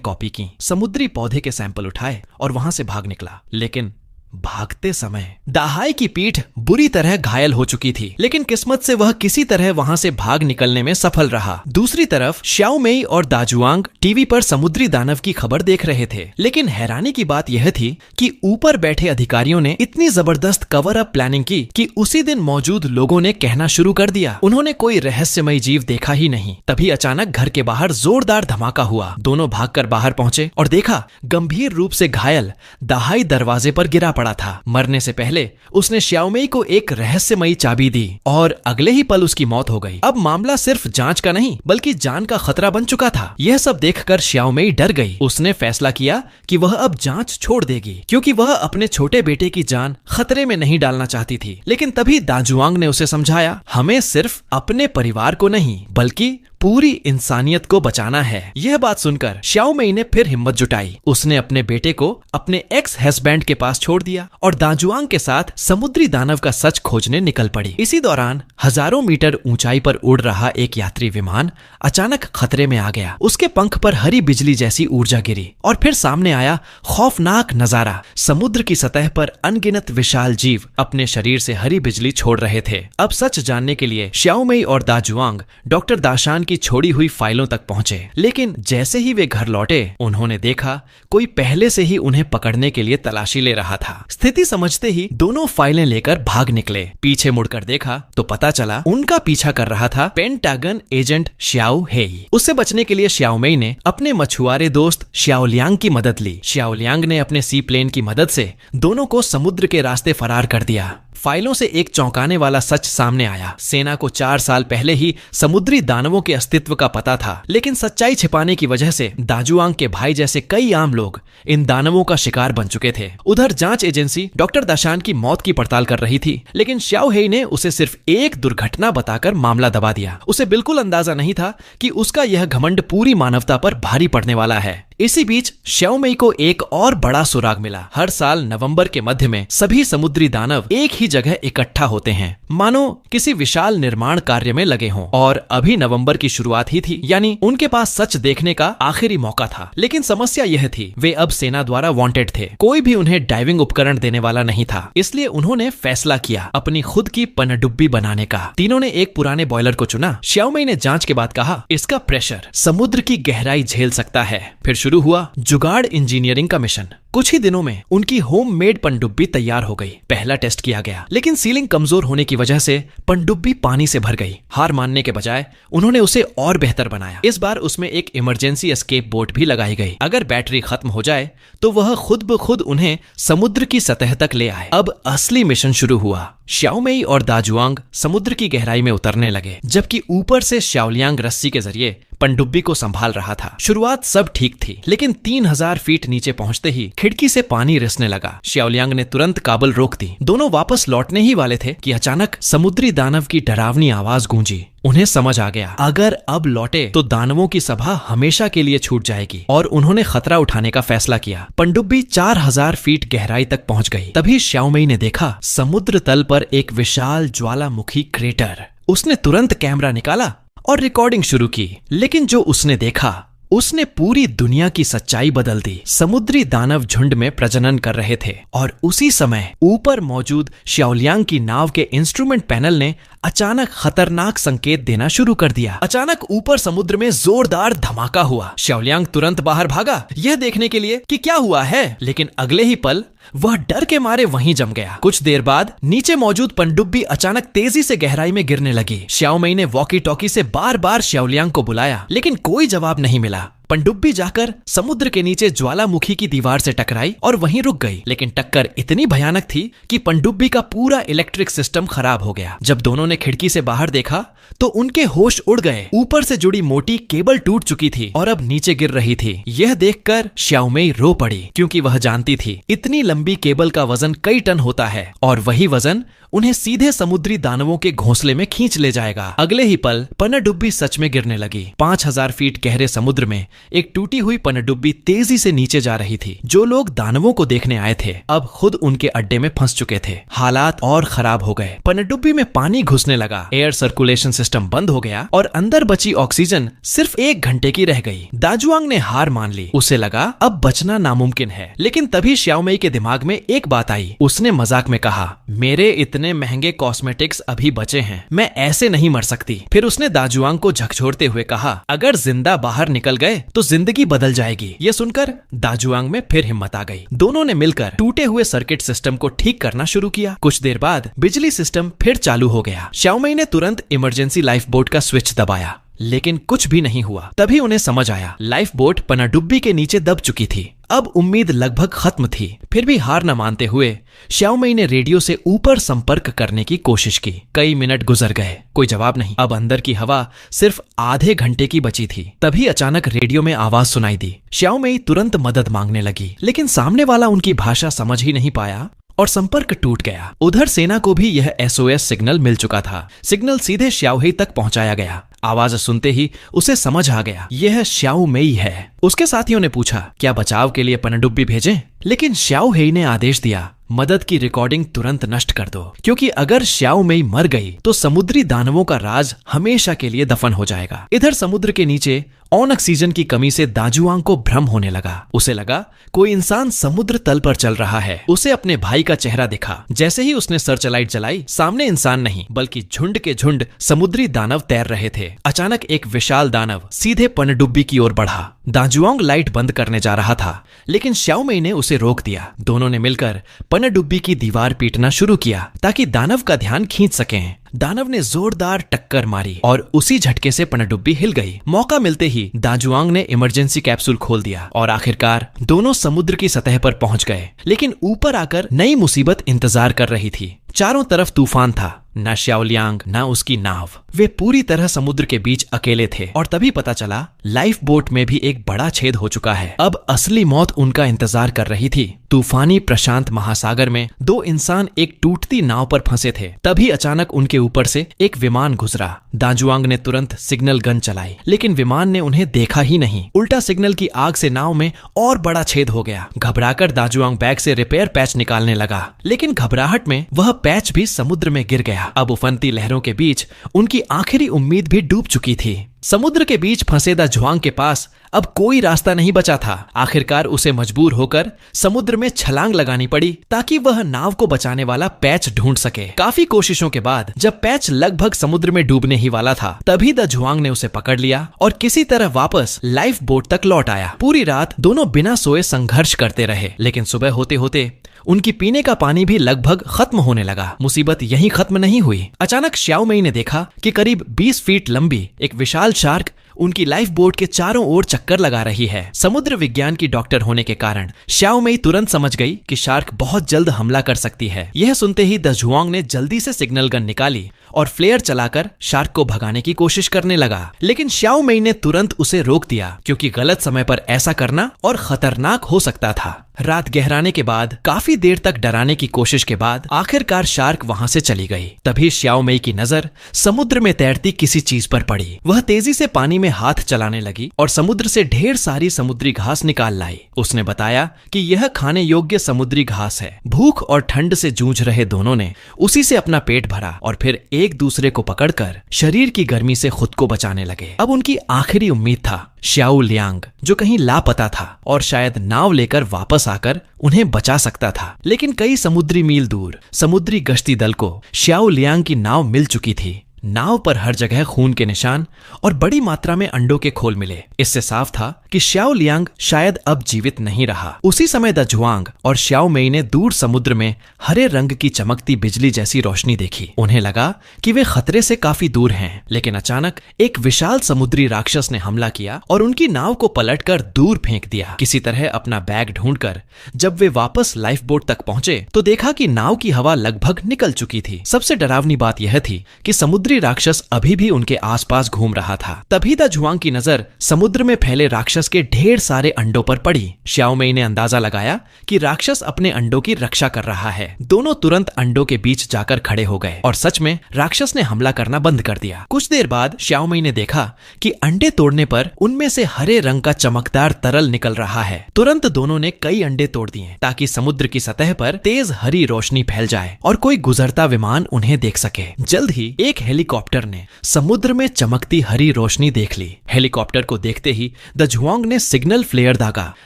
कॉपी की, समुद्री पौधे के सैंपल उठाए और वहां से भाग निकला। लेकिन भागते समय दाहाई की पीठ बुरी तरह घायल हो चुकी थी, लेकिन किस्मत से वह किसी तरह वहां से भाग निकलने में सफल रहा। दूसरी तरफ श्याओ मेई और दाजुआंग टीवी पर समुद्री दानव की खबर देख रहे थे। लेकिन हैरानी की बात यह थी कि ऊपर बैठे अधिकारियों ने इतनी जबरदस्त कवर अप प्लानिंग की कि उसी दिन मौजूद लोगों ने कहना शुरू कर दिया, उन्होंने कोई रहस्यमयी जीव देखा ही नहीं। तभी अचानक घर के बाहर जोरदार धमाका हुआ। दोनों भागकर बाहर पहुंचे और देखा गंभीर रूप से घायल दाहाई दरवाजे पर गिरा पड़ा था। मरने से पहले उसने श्याओमेई को एक रहस्यमयी चाबी दी और अगले ही पल उसकी मौत हो गई। अब मामला सिर्फ जांच का नहीं बल्कि जान का खतरा बन चुका था। यह सब देखकर श्याओमेई डर गई। उसने फैसला किया कि वह अब जांच छोड़ देगी क्योंकि वह अपने छोटे बेटे की जान खतरे में नहीं डालना चाहती थी। लेकिन तभी दाजुआंग ने उसे समझाया, हमें सिर्फ अपने परिवार को नहीं बल्कि पूरी इंसानियत को बचाना है। यह बात सुनकर श्याओमेई ने फिर हिम्मत जुटाई। उसने अपने बेटे को अपने एक्स हस्बैंड के पास छोड़ दिया और दाजुआंग के साथ समुद्री दानव का सच खोजने निकल पड़ी। इसी दौरान हजारों मीटर ऊंचाई पर उड़ रहा एक यात्री विमान अचानक खतरे में आ गया। उसके पंख पर हरी बिजली जैसी ऊर्जा गिरी और फिर सामने आया खौफनाक नजारा। समुद्र की सतह पर अनगिनत विशाल जीव अपने शरीर से हरी बिजली छोड़ रहे थे। अब सच जानने के लिए श्याओमेई और दाजुआंग डॉक्टर दाशान की छोड़ी हुई फाइलों तक पहुंचे। लेकिन जैसे ही वे घर लौटे उन्होंने देखा कोई पहले से ही उन्हें पकड़ने के लिए तलाशी ले रहा था। स्थिति समझते ही दोनों फाइलें लेकर भाग निकले। पीछे मुड़कर देखा तो पता चला उनका पीछा कर रहा था पेंटागन एजेंट श्याओ हेई। उससे बचने के लिए श्याओमेई ने अपने मछुआरे दोस्त श्याओलियांग की मदद ली। श्याओलियांग ने अपने सी प्लेन की मदद से दोनों को समुद्र के रास्ते फरार कर दिया। फाइलों से एक चौंकाने वाला सच सामने आया। सेना को 4 साल पहले ही समुद्री दानवों के अस्तित्व का पता था, लेकिन सच्चाई छिपाने की वजह से दाजुआंग के भाई जैसे कई आम लोग इन दानवों का शिकार बन चुके थे। उधर जांच एजेंसी डॉक्टर दाशान की मौत की पड़ताल कर रही थी, लेकिन श्याओ हेई ने उसे सिर्फ एक दुर्घटना बताकर मामला दबा दिया। उसे बिल्कुल अंदाजा नहीं था कि उसका यह घमंड पूरी मानवता पर भारी पड़ने वाला है। इसी बीच श्याओमेई को एक और बड़ा सुराग मिला। हर साल नवंबर के मध्य में सभी समुद्री दानव एक ही जगह इकट्ठा होते हैं, मानो किसी विशाल निर्माण कार्य में लगे हों। और अभी नवंबर की शुरुआत ही थी, यानी उनके पास सच देखने का आखिरी मौका था। लेकिन समस्या यह थी, वे अब सेना द्वारा वांटेड थे। कोई भी उन्हें डाइविंग उपकरण देने वाला नहीं था। इसलिए उन्होंने फैसला किया अपनी खुद की पनडुब्बी बनाने का। तीनों ने एक पुराने बॉयलर को चुना। श्याओमेई ने जांच के बाद कहा, इसका प्रेशर समुद्र की गहराई झेल सकता है। फिर शुरू हुआ जुगाड़ इंजीनियरिंग का मिशन। कुछ ही दिनों में उनकी होममेड पनडुब्बी तैयार हो गई। पहला टेस्ट किया गया, लेकिन सीलिंग कमजोर होने की वजह से पनडुब्बी पानी से भर गई। हार मानने के बजाय उन्होंने उसे और बेहतर बनाया। इस बार उसमें एक इमरजेंसी एस्केप बोट भी लगाई गई। अगर बैटरी खत्म हो जाए तो वह खुद ब खुद उन्हें समुद्र की सतह तक ले आए। अब असली मिशन शुरू हुआ। श्याओमेई और दाजुआंग समुद्र की गहराई में उतरने लगे, जबकि ऊपर से श्याओलियांग रस्सी के जरिए पनडुब्बी को संभाल रहा था। शुरुआत सब ठीक थी, लेकिन 3000 फीट नीचे पहुंचते ही खिड़की से पानी रिसने लगा। श्याओलियांग ने तुरंत काबल रोक दी। दोनों वापस लौटने ही वाले थे कि अचानक समुद्री दानव की डरावनी आवाज गूंजी। उन्हें समझ आ गया, अगर अब लौटे तो दानवों की सभा हमेशा के लिए छूट जाएगी, और उन्होंने खतरा उठाने का फैसला किया। पनडुब्बी 4000 फीट गहराई तक पहुंच गई। तभी श्याओमेई ने देखा समुद्र तल पर एक विशाल ज्वालामुखी क्रेटर। उसने तुरंत कैमरा निकाला और रिकॉर्डिंग शुरू की। लेकिन जो उसने देखा उसने पूरी दुनिया की सच्चाई बदल दी। समुद्री दानव झुंड में प्रजनन कर रहे थे और उसी समय ऊपर मौजूद श्याओलियांग की नाव के इंस्ट्रूमेंट पैनल ने अचानक खतरनाक संकेत देना शुरू कर दिया। अचानक ऊपर समुद्र में जोरदार धमाका हुआ। श्याओलियांग तुरंत बाहर भागा यह देखने के लिए कि क्या हुआ है, लेकिन अगले ही पल वह डर के मारे वहीं जम गया। कुछ देर बाद नीचे मौजूद पनडुब्बी अचानक तेजी से गहराई में गिरने लगी। श्याओमेई ने वॉकी टॉकी से बार बार श्याओलियांग को बुलाया, लेकिन कोई जवाब नहीं मिला। पनडुब्बी जाकर समुद्र के नीचे ज्वालामुखी की दीवार से टकराई और वहीं रुक गई। लेकिन टक्कर इतनी भयानक थी कि पनडुब्बी का पूरा इलेक्ट्रिक सिस्टम खराब हो गया। जब दोनों ने खिड़की से बाहर देखा तो उनके होश उड़ गए। ऊपर से जुड़ी मोटी केबल टूट चुकी थी और अब नीचे गिर रही थी। यह देखकर श्याओमेई रो पड़ी, क्योंकि वह जानती थी इतनी लंबी केबल का वजन कई टन होता है और वही वजन उन्हें सीधे समुद्री दानवों के घोंसले में खींच ले जाएगा। अगले ही पल पनडुब्बी सच में गिरने लगी। 5000 फीट गहरे समुद्र में एक टूटी हुई पनडुब्बी तेजी से नीचे जा रही थी। जो लोग दानवों को देखने आए थे अब खुद उनके अड्डे में फंस चुके थे। हालात और खराब हो गए। पनडुब्बी में पानी घुसने लगा, एयर सर्कुलेशन सिस्टम बंद हो गया और अंदर बची ऑक्सीजन सिर्फ 1 घंटे की रह गई। दाजुआंग ने हार मान ली। उसे लगा अब बचना नामुमकिन है। लेकिन तभी श्याओमेई के दिमाग में एक बात आई। उसने मजाक में कहा, मेरे इतने महंगे कॉस्मेटिक्स अभी बचे हैं, मैं ऐसे नहीं मर सकती। फिर उसने दाजुआंग को झकझोरते हुए कहा, अगर जिंदा बाहर निकल गए तो जिंदगी बदल जाएगी। ये सुनकर दाजुआंग में फिर हिम्मत आ गई। दोनों ने मिलकर टूटे हुए सर्किट सिस्टम को ठीक करना शुरू किया। कुछ देर बाद बिजली सिस्टम फिर चालू हो गया। श्याओमेई ने तुरंत इमरजेंसी लाइफ बोट का स्विच दबाया, लेकिन कुछ भी नहीं हुआ। तभी उन्हें समझ आया, लाइफ बोट पनडुब्बी के नीचे दब चुकी थी। अब उम्मीद लगभग खत्म थी। फिर भी हार न मानते हुए श्याओमेई ने रेडियो से ऊपर संपर्क करने की कोशिश की। कई मिनट गुजर गए, कोई जवाब नहीं। अब अंदर की हवा सिर्फ आधे घंटे की बची थी। तभी अचानक रेडियो में आवाज सुनाई दी। श्याओमेई तुरंत मदद मांगने लगी, लेकिन सामने वाला उनकी भाषा समझ ही नहीं पाया और संपर्क टूट गया। उधर सेना को भी यह SOS सिग्नल मिल चुका था। सिग्नल सीधे श्याओहेई तक पहुंचाया गया। आवाज सुनते ही उसे समझ आ गया, यह श्याओमेई है। उसके साथियों ने पूछा, क्या बचाव के लिए पनडुब्बी भेजें? लेकिन श्याओहेई ने आदेश दिया, मदद की रिकॉर्डिंग तुरंत नष्ट कर दो, क्योंकि अगर श्याओमेई मर गई तो समुद्री दानवों का राज हमेशा के लिए दफन हो जाएगा। इधर समुद्र के नीचे ऑक्सीजन की कमी से दाजुआंग को भ्रम होने लगा। उसे लगा कोई इंसान समुद्र तल पर चल रहा है। उसे अपने भाई का चेहरा दिखा। जैसे ही उसने सर्चलाइट जलाई, सामने इंसान नहीं बल्कि झुंड के झुंड समुद्री दानव तैर रहे थे। अचानक एक विशाल दानव सीधे पनडुब्बी की ओर बढ़ा। दाजुआंग लाइट बंद करने जा रहा था, लेकिन श्याओमेई ने उसे रोक दिया। दोनों ने मिलकर पनडुब्बी की दीवार पीटना शुरू किया ताकि दानव का ध्यान खींच सकें। दानव ने जोरदार टक्कर मारी और उसी झटके से पनडुब्बी हिल गई। मौका मिलते ही दाजुआंग ने इमरजेंसी कैप्सूल खोल दिया और आखिरकार दोनों समुद्र की सतह पर पहुंच गए। लेकिन ऊपर आकर नई मुसीबत इंतजार कर रही थी। चारों तरफ तूफान था, न श्याओलियांग न उसकी नाव। वे पूरी तरह समुद्र के बीच अकेले थे और तभी पता चला लाइफ बोट में भी एक बड़ा छेद हो चुका है। अब असली मौत उनका इंतजार कर रही थी। तूफानी प्रशांत महासागर में 2 इंसान एक टूटती नाव पर फंसे थे। तभी अचानक उनके ऊपर से एक विमान गुजरा। दाजुआंग ने तुरंत सिग्नल गन चलाई, लेकिन विमान ने उन्हें देखा ही नहीं। उल्टा सिग्नल की आग से नाव में और बड़ा छेद हो गया। घबराकर दाजुआंग बैग से रिपेयर पैच निकालने लगा, लेकिन घबराहट में वह पैच भी समुद्र में गिर गया। अब उफनती लहरों के बीच उनकी आखिरी उम्मीद भी डूब चुकी थी। समुद्र के बीच फंसे दाजुआंग के पास अब कोई रास्ता नहीं बचा था। आखिरकार उसे मजबूर होकर समुद्र में छलांग लगानी पड़ी ताकि वह नाव को बचाने वाला पैच ढूंढ सके। काफी कोशिशों के बाद जब पैच लगभग समुद्र में डूबने ही वाला था, तभी दाजुआंग ने उसे पकड़ लिया और किसी तरह वापस लाइफ बोट तक लौट आया। पूरी रात दोनों बिना सोए संघर्ष करते रहे, लेकिन सुबह होते होते उनकी पीने का पानी भी लगभग खत्म होने लगा। मुसीबत यहीं खत्म नहीं हुई। अचानक श्याओमेई ने देखा कि करीब 20 फीट लंबी एक विशाल शार्क उनकी लाइफ बोट के चारों ओर चक्कर लगा रही है। समुद्र विज्ञान की डॉक्टर होने के कारण श्याओमेई तुरंत समझ गई कि शार्क बहुत जल्द हमला कर सकती है। यह सुनते ही दाजुआंग ने जल्दी से सिग्नल गन निकाली और फ्लेयर चलाकर शार्क को भगाने की कोशिश करने लगा, लेकिन श्याओमेई ने तुरंत उसे रोक दिया, क्योंकि गलत समय पर ऐसा करना और खतरनाक हो सकता था। रात गहराने के बाद काफी देर तक डराने की कोशिश के बाद आखिरकार शार्क वहां से चली गई। तभी श्याओमेई की नजर समुद्र में तैरती किसी चीज पर पड़ी। वह तेजी से पानी में हाथ चलाने लगी और समुद्र से ढेर सारी समुद्री घास निकाल लाई। उसने बताया कि यह खाने योग्य समुद्री घास है। भूख और ठंड से जूझ रहे दोनों ने उसी से अपना पेट भरा और फिर एक दूसरे को पकड़कर शरीर की गर्मी से खुद को बचाने लगे। अब उनकी आखिरी उम्मीद था श्याओलियांग, जो कहीं लापता था और शायद नाव लेकर वापस आकर उन्हें बचा सकता था। लेकिन कई समुद्री मील दूर समुद्री गश्ती दल को श्याओलियांग की नाव मिल चुकी थी। नाव पर हर जगह खून के निशान और बड़ी मात्रा में अंडों के खोल मिले। इससे साफ था कि श्याओ लियांग शायद अब जीवित नहीं रहा। उसी समय द जुआंग और श्याओ मेई ने दूर समुद्र में हरे रंग की चमकती बिजली जैसी रोशनी देखी। उन्हें लगा कि वे खतरे से काफी दूर हैं, लेकिन अचानक एक विशाल समुद्री राक्षस ने हमला किया और उनकी नाव को पलटकर दूर फेंक दिया। किसी तरह अपना बैग ढूंढकर जब वे वापस लाइफ बोट तक पहुंचे तो देखा कि नाव की हवा लगभग निकल चुकी थी। सबसे डरावनी बात यह थी कि समुद्री राक्षस अभी भी उनके आसपास घूम रहा था। तभी द जुआंग की नजर समुद्र में फैले राक्षस के ढेर सारे अंडों पर पड़ी। श्याओ मेई ने अंदाजा लगाया कि राक्षस अपने अंडों की रक्षा कर रहा है। दोनों तुरंत अंडों के बीच जाकर खड़े हो गए और सच में राक्षस ने हमला करना बंद कर दिया। कुछ देर बाद श्याओ मेई ने देखा कि अंडे तोड़ने पर उनमें से हरे रंग का चमकदार तरल निकल रहा है। तुरंत दोनों ने कई अंडे तोड़ दिए ताकि समुद्र की सतह पर तेज हरी रोशनी फैल जाए और कोई गुजरता विमान उन्हें देख सके। जल्द ही एक हेलीकॉप्टर ने समुद्र में चमकती हरी रोशनी देख ली। हेलीकॉप्टर को देखते ही द जुआंग ने सिग्नल फ्लेयर दागा,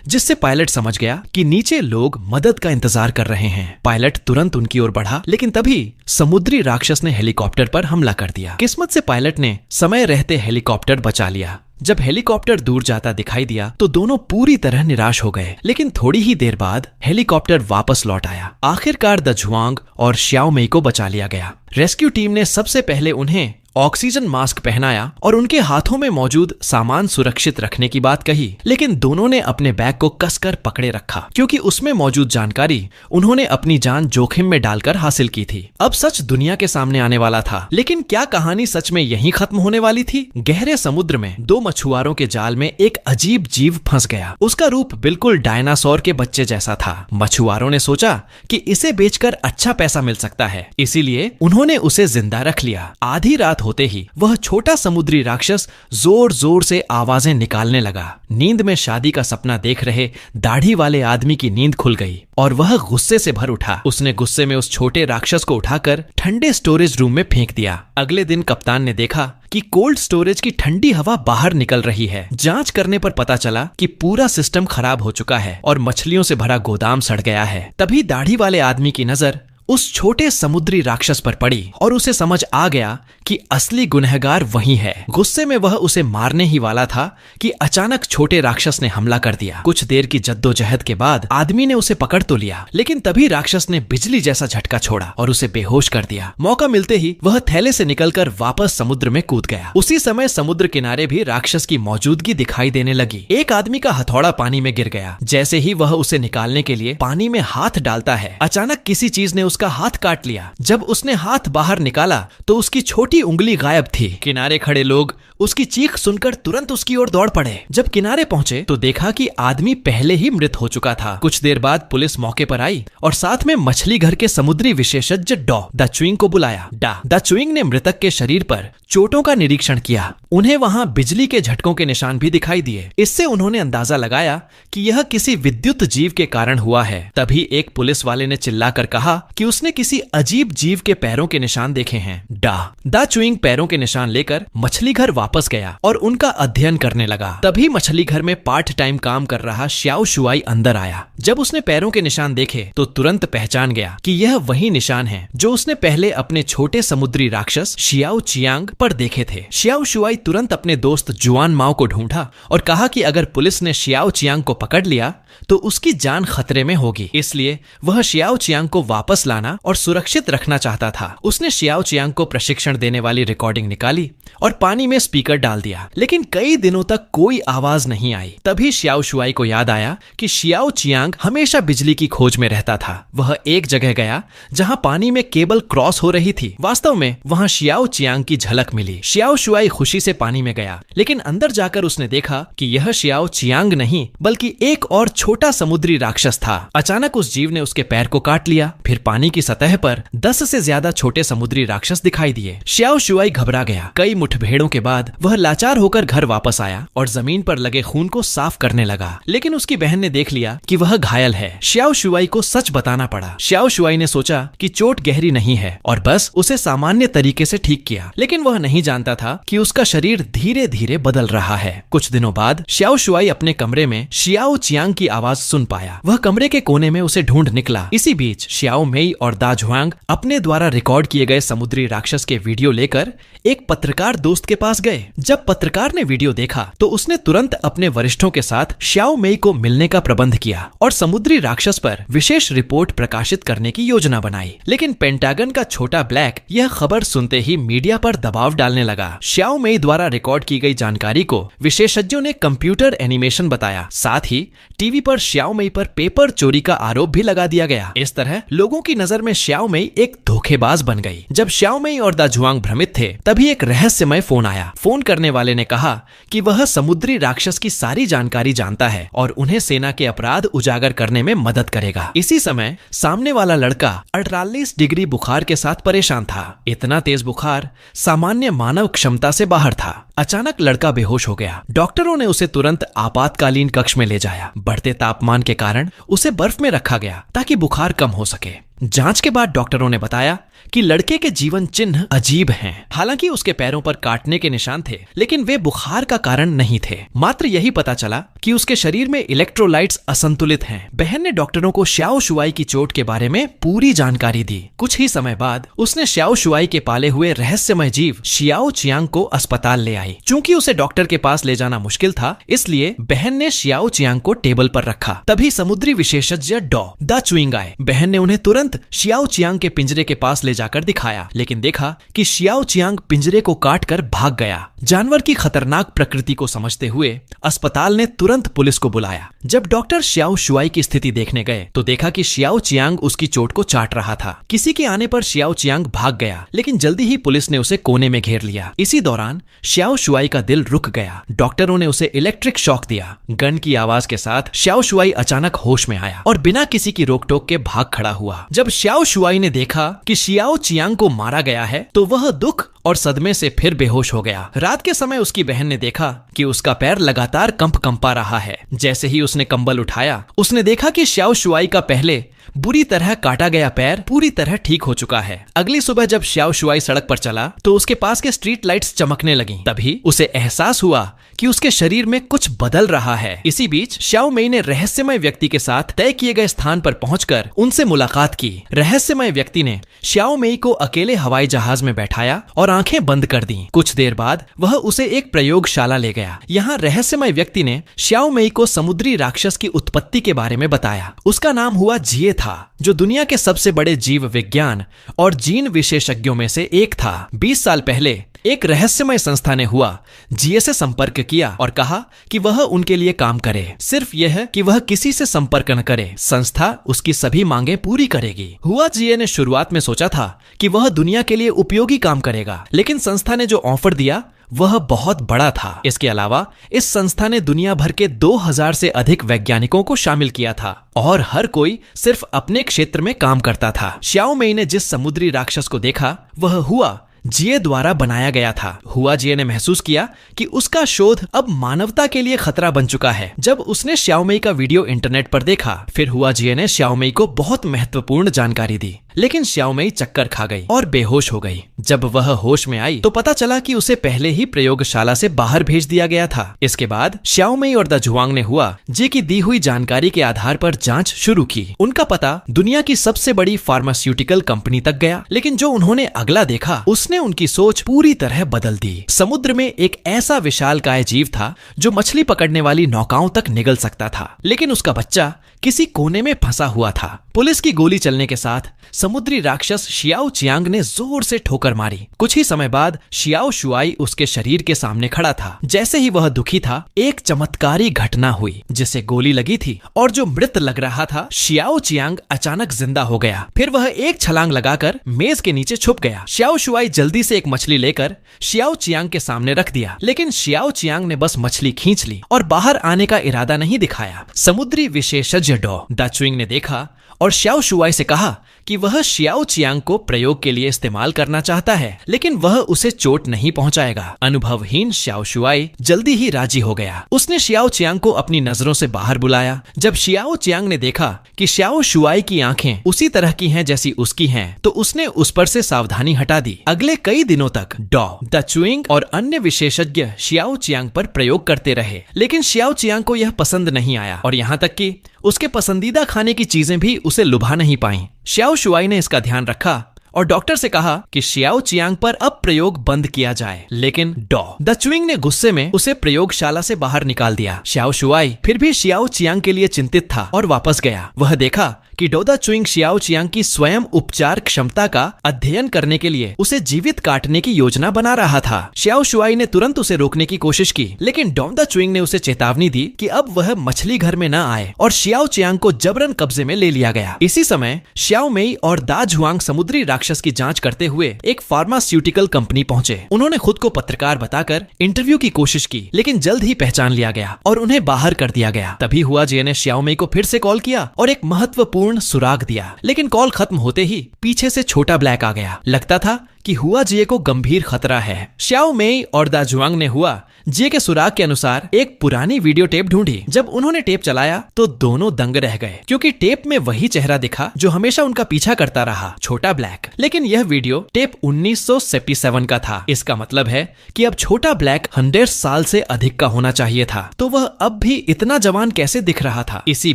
जिससे पायलट समझ गया कि नीचे लोग मदद का इंतजार कर रहे हैं। पायलट तुरंत उनकी ओर बढ़ा, लेकिन तभी समुद्री राक्षस ने हेलीकॉप्टर पर हमला कर दिया। किस्मत से पायलट ने समय रहते हेलीकॉप्टर बचा लिया। जब हेलीकॉप्टर दूर जाता दिखाई दिया तो दोनों पूरी तरह निराश हो गए, लेकिन थोड़ी ही देर बाद हेलीकॉप्टर वापस लौट आया। आखिरकार द जुआंग और श्याओ मेई को बचा लिया गया। रेस्क्यू टीम ने सबसे पहले उन्हें ऑक्सीजन मास्क पहनाया और उनके हाथों में मौजूद सामान सुरक्षित रखने की बात कही, लेकिन दोनों ने अपने बैग को कसकर पकड़े रखा क्योंकि उसमें मौजूद जानकारी उन्होंने अपनी जान जोखिम में डालकर हासिल की थी। अब सच दुनिया के सामने आने वाला था, लेकिन क्या कहानी सच में यहीं खत्म होने वाली थी? गहरे समुद्र में दो मछुआरों के जाल में एक अजीब जीव फंस गया। उसका रूप बिल्कुल डायनासोर के बच्चे जैसा था। मछुआरों ने सोचा कि इसे बेचकर अच्छा पैसा मिल सकता है, इसीलिए उन्होंने उसे जिंदा रख लिया। आधी रात होते ही वह छोटा समुद्री राक्षस जोर जोर से आवाजें निकालने लगा। नींद में शादी का सपना देख रहे दाढ़ी वाले आदमी की नींद खुल गई और वह गुस्से से भर उठा। उसने गुस्से में उस छोटे राक्षस को उठाकर ठंडे स्टोरेज रूम में फेंक दिया। अगले दिन कप्तान ने देखा कि कोल्ड स्टोरेज की ठंडी हवा बाहर निकल रही है। जांच करने पर पता चला कि पूरा सिस्टम खराब हो चुका है और मछलियों से भरा गोदाम सड़ गया है। तभी दाढ़ी वाले आदमी की नजर उस छोटे समुद्री राक्षस पर पड़ी और उसे समझ आ गया कि असली गुनहगार वही है। गुस्से में वह उसे मारने ही वाला था कि अचानक छोटे राक्षस ने हमला कर दिया। कुछ देर की जद्दोजहद के बाद आदमी ने उसे पकड़ तो लिया, लेकिन तभी राक्षस ने बिजली जैसा झटका छोड़ा और उसे बेहोश कर दिया। मौका मिलते ही वह थैले से निकलकर वापस समुद्र में कूद गया। उसी समय समुद्र किनारे भी राक्षस की मौजूदगी दिखाई देने लगी। एक आदमी का हथौड़ा पानी में गिर गया। जैसे ही वह उसे निकालने के लिए पानी में हाथ डालता है, अचानक किसी चीज ने उसका हाथ काट लिया। जब उसने हाथ बाहर निकाला तो उसकी छोटी उंगली गायब थी। किनारे खड़े लोग उसकी चीख सुनकर तुरंत उसकी ओर दौड़ पड़े। जब किनारे पहुंचे तो देखा कि आदमी पहले ही मृत हो चुका था। कुछ देर बाद पुलिस मौके पर आई और साथ में मछली घर के समुद्री विशेषज्ञ द चुइंग को बुलाया। द चुइंग ने मृतक के शरीर पर चोटों का निरीक्षण किया। उन्हें वहां बिजली के झटकों के निशान भी दिखाई दिए। इससे उन्होंने अंदाजा लगाया कि यह किसी विद्युत जीव के कारण हुआ है। तभी एक पुलिस वाले ने चिल्लाकर कहा कि उसने किसी अजीब जीव के पैरों के निशान देखे हैं। द चुइंग पैरों के निशान लेकर मछली घर वापस गया और उनका अध्ययन करने लगा। तभी मछली घर में पार्ट टाइम काम कर रहा श्याओ शुआई अंदर आया। जब उसने पैरों के निशान देखे तो तुरंत पहचान गया कि यह वही निशान है जो उसने पहले अपने छोटे समुद्री राक्षस शियाओ चियांग पर देखे थे। शियाओ शुआई तुरंत अपने दोस्त जुआन माओ को ढूंढा और कहा कि अगर पुलिस ने शियाओ चियांग को पकड़ लिया तो उसकी जान खतरे में होगी, इसलिए वह शियाओ चियांग को वापस लाना और सुरक्षित रखना चाहता था। उसने शियाओ चियांग को प्रशिक्षण देने वाली रिकॉर्डिंग निकाली और पानी में स्पीकर डाल दिया, लेकिन कई दिनों तक कोई आवाज नहीं आई। तभी शियाओ शुआई को याद आया कि शियाओ चियांग हमेशा बिजली की खोज में रहता था। वह एक जगह गया जहां पानी में केबल क्रॉस हो रही थी। वास्तव में वहां शियाओ चियांग की झलक मिली। शियाओ शुआई खुशी से पानी में गया, लेकिन अंदर जाकर उसने देखा कि यह शियाओ चियांग नहीं बल्कि एक और छोटा समुद्री राक्षस था। अचानक उस जीव ने उसके पैर को काट लिया। फिर पानी की सतह पर 10 से ज्यादा छोटे समुद्री राक्षस दिखाई दिए। शियाओ शुआई घबरा गया। कई मुठभेड़ों के बाद वह लाचार होकर घर वापस आया और जमीन पर लगे खून को साफ करने लगा, लेकिन उसकी बहन ने देख लिया कि वह घायल है। शियाओ शुआई को सच बताना पड़ा। शियाओ शुआई ने सोचा कि चोट गहरी नहीं है और बस उसे सामान्य तरीके से ठीक किया, लेकिन वह नहीं जानता था कि उसका शरीर धीरे धीरे बदल रहा है। कुछ दिनों बाद शियाओ शुआई अपने कमरे में शियाओ चियांग की आवाज सुन पाया। वह कमरे के कोने में उसे ढूंढ निकला। इसी बीच शियाओ मेई और दा झुआंग अपने द्वारा रिकॉर्ड किए गए समुद्री राक्षस के वीडियो लेकर एक पत्रकार दोस्त के पास गए। जब पत्रकार ने वीडियो देखा तो उसने तुरंत अपने वरिष्ठों के साथ श्याओ मेई को मिलने का प्रबंध किया और समुद्री राक्षस पर विशेष रिपोर्ट प्रकाशित करने की योजना बनाई। लेकिन पेंटागन का छोटा ब्लैक यह खबर सुनते ही मीडिया पर दबाव डालने लगा। श्याओ मेई द्वारा रिकॉर्ड की गई जानकारी को विशेषज्ञों ने कंप्यूटर एनिमेशन बताया। साथ ही टीवी पर श्याओ मेई पर पेपर चोरी का आरोप भी लगा दिया गया। इस तरह लोगों की नजर में श्याओ मेई एक धोखेबाज बन गई। जब श्याओ मेई और दा झुआंग भ्रमित थे तभी एक रहस्यमय फोन आया। फोन करने वाले ने कहा कि वह समुद्री राक्षस की सारी जानकारी जानता है और उन्हें सेना के अपराध उजागर करने में मदद करेगा। इसी समय सामने वाला लड़का 48 डिग्री बुखार के साथ परेशान था। इतना तेज बुखार सामान्य मानव क्षमता से बाहर था। अचानक लड़का बेहोश हो गया। डॉक्टरों ने उसे तुरंत आपातकालीन कक्ष में ले जाया। बढ़ते तापमान के कारण उसे बर्फ में रखा गया ताकि बुखार कम हो सके। जांच के बाद डॉक्टरों ने बताया कि लड़के के जीवन चिन्ह अजीब हैं। हालांकि उसके पैरों पर काटने के निशान थे, लेकिन वे बुखार का कारण नहीं थे। मात्र यही पता चला कि उसके शरीर में इलेक्ट्रोलाइट्स असंतुलित हैं। बहन ने डॉक्टरों को श्याओ शुआई की चोट के बारे में पूरी जानकारी दी। कुछ ही समय बाद उसने श्याओ शुआई के पाले हुए रहस्यमय जीव शियाओ चियांग को अस्पताल ले आई। चूंकि उसे डॉक्टर के पास ले जाना मुश्किल था, इसलिए बहन ने शियाओ चियांग को टेबल पर रखा। तभी समुद्री विशेषज्ञ दा चुइंग आए। बहन ने उन्हें तुरंत शियाओ चियांग के पिंजरे के पास ले जाकर दिखाया, लेकिन देखा कि शियाओ चियांग पिंजरे को काटकर भाग गया। जानवर की खतरनाक प्रकृति को समझते हुए अस्पताल ने तुरंत पुलिस को बुलाया। जब डॉक्टर शियाओ शुआई की स्थिति देखने गए तो देखा कि शियाओ चियांग उसकी चोट को चाट रहा था। किसी के आने पर शियाओ चियांग भाग गया, लेकिन जल्दी ही पुलिस ने उसे कोने में घेर लिया। इसी दौरान शियाओ शुआई का दिल रुक गया। डॉक्टरों ने उसे इलेक्ट्रिक शॉक दिया। गन की आवाज के साथ शियाओ शुआई अचानक होश में आया और बिना किसी की रोक टोक के भाग खड़ा हुआ। जब शियाओ शुआई ने देखा कि शियाओ चियांग को मारा गया है तो वह दुख और सदमे से फिर बेहोश हो गया। रात के समय उसकी बहन ने देखा कि उसका पैर लगातार कंपा रहा है। जैसे ही उसने कंबल उठाया, उसने देखा कि शियाओ शुआई का पहले बुरी तरह काटा गया पैर पूरी तरह ठीक हो चुका है। अगली सुबह जब शियाओ शुआई सड़क पर चला तो उसके पास के स्ट्रीट लाइट्स चमकने लगीं। तभी उसे एहसास हुआ कि उसके शरीर में कुछ बदल रहा है। इसी बीच श्याओ मेई ने रहस्यमय व्यक्ति के साथ तय किए गए स्थान पर पहुंचकर उनसे मुलाकात की। रहस्यमय व्यक्ति ने श्याओ मेई को अकेले हवाई जहाज में बैठाया और आंखें बंद कर दी। कुछ देर बाद वह उसे एक प्रयोगशाला ले गया। यहाँ रहस्यमय व्यक्ति ने श्याओ मेई को समुद्री राक्षस की उत्पत्ति के बारे में बताया। उसका नाम हुआ जिए था, जो दुनिया के सबसे बड़े जीव विज्ञान और जीन विशेषज्ञों में से एक था। 20 साल पहले एक रहस्यमय संस्था ने हुआ जिए से संपर्क किया और कहा कि वह उनके लिए काम करे। सिर्फ यह कि वह किसी से संपर्क न करे, संस्था उसकी सभी मांगे पूरी करेगी। हुआ जिए ने शुरुआत में सोचा था कि वह दुनिया के लिए उपयोगी काम करेगा, लेकिन संस्था ने जो ऑफर दिया वह बहुत बड़ा था। इसके अलावा इस संस्था ने दुनिया भर के 2000 से अधिक वैज्ञानिकों को शामिल किया था और हर कोई सिर्फ अपने क्षेत्र में काम करता था। श्याओ मेई ने जिस समुद्री राक्षस को देखा वह हुआ जिए द्वारा बनाया गया था। हुआ जिए ने महसूस किया कि उसका शोध अब मानवता के लिए खतरा बन चुका है। जब उसने श्याओ मेई का वीडियो इंटरनेट पर देखा, फिर हुआ जिए ने श्याओ मेई को बहुत महत्वपूर्ण जानकारी दी, लेकिन श्याओ मेई चक्कर खा गई और बेहोश हो गई। जब वह होश में आई तो पता चला कि उसे पहले ही प्रयोगशाला से बाहर भेज दिया गया था। इसके बाद श्याओ मेई और दा झुआंग ने हुआ जिए की दी हुई जानकारी के आधार पर जांच शुरू की। उनका पता दुनिया की सबसे बड़ी फार्मास्यूटिकल कंपनी तक गया, लेकिन जो उन्होंने अगला देखा उसने उनकी सोच पूरी तरह बदल दी। समुद्र में एक ऐसा विशालकाय जीव था जो मछली पकड़ने वाली नौकाओं तक निगल सकता था, लेकिन उसका बच्चा किसी कोने में फंसा हुआ था। पुलिस की गोली चलने के साथ समुद्री राक्षस शियाओ चियांग ने जोर से ठोकर मारी। कुछ ही समय बाद शियाओ शुआई उसके शरीर के सामने खड़ा था। जैसे ही वह दुखी था, एक चमत्कारी घटना हुई। जिसे गोली लगी थी और जो मृत लग रहा था, चियाओ चियांग अचानक जिंदा हो गया। फिर वह एक छलांग लगाकर मेज के नीचे छुप गया। शियाओ शुआई जल्दी से एक मछली लेकर शियाओ चियांग के सामने रख दिया, लेकिन शियाओ चियांग ने बस मछली खींच ली और बाहर आने का इरादा नहीं दिखाया। समुद्री विशेषज्ञ दा चुइंग ने देखा और शियाओ शुआई से कहा कि वह शियाओ चियांग को प्रयोग के लिए इस्तेमाल करना चाहता है, लेकिन वह उसे चोट नहीं पहुंचाएगा। अनुभवहीन शियाओ शुआई जल्दी ही राजी हो गया। उसने शियाओ चियांग को अपनी नजरों से बाहर बुलाया। जब शियाओ चियांग ने देखा कि शियाओ शुआई की आंखें उसी तरह की हैं जैसी उसकी हैं, तो उसने उस पर से सावधानी हटा दी। अगले कई दिनों तक दा चुइंग और अन्य विशेषज्ञ शियाओ चियांग पर प्रयोग करते रहे, लेकिन शियाओ चियांग को यह पसंद नहीं आया और यहाँ तक कि उसके पसंदीदा खाने की चीजें भी उसे लुभा नहीं पाईं। श्याओ शुआई ने इसका ध्यान रखा और डॉक्टर से कहा कि शियाओ चियांग पर अब प्रयोग बंद किया जाए, लेकिन द चुइंग ने गुस्से में उसे प्रयोगशाला से बाहर निकाल दिया। श्याओ शुआई फिर भी शियाओ चियांग के लिए चिंतित था और वापस गया। वह देखा कि द चुइंग शियाओ चियांग की स्वयं उपचार क्षमता का अध्ययन करने के लिए उसे जीवित काटने की योजना बना रहा था। श्याओ शुआई ने तुरंत उसे रोकने की कोशिश की, लेकिन द चुइंग ने उसे चेतावनी दी कि अब वह मछली घर में न आए और शियाओ चियांग को जबरन कब्जे में ले लिया गया। इसी समय श्याओ मेई और दा जुआंग समुद्री राक्षस की जांच करते हुए एक फार्मास्यूटिकल कंपनी पहुंचे। उन्होंने खुद को पत्रकार बताकर इंटरव्यू की कोशिश की, लेकिन जल्द ही पहचान लिया गया और उन्हें बाहर कर दिया गया। तभी हुआ जे ने श्याओ मेई को फिर से कॉल किया और एक महत्वपूर्ण सुराग दिया, लेकिन कॉल खत्म होते ही पीछे से छोटा ब्लैक आ गया। लगता था कि हुआ जिये को गंभीर खतरा है। श्याओ मेई और दा जुआंग ने हुआ जिये के सुराग के अनुसार एक पुरानी वीडियो टेप ढूंढी। जब उन्होंने टेप चलाया तो दोनों दंग रह गए, क्योंकि टेप में वही चेहरा दिखा जो हमेशा उनका पीछा करता रहा, छोटा ब्लैक। लेकिन यह वीडियो टेप 1977 का था। इसका मतलब है कि अब छोटा ब्लैक 100 साल से अधिक का होना चाहिए था। तो वह अब भी इतना जवान कैसे दिख रहा था? इसी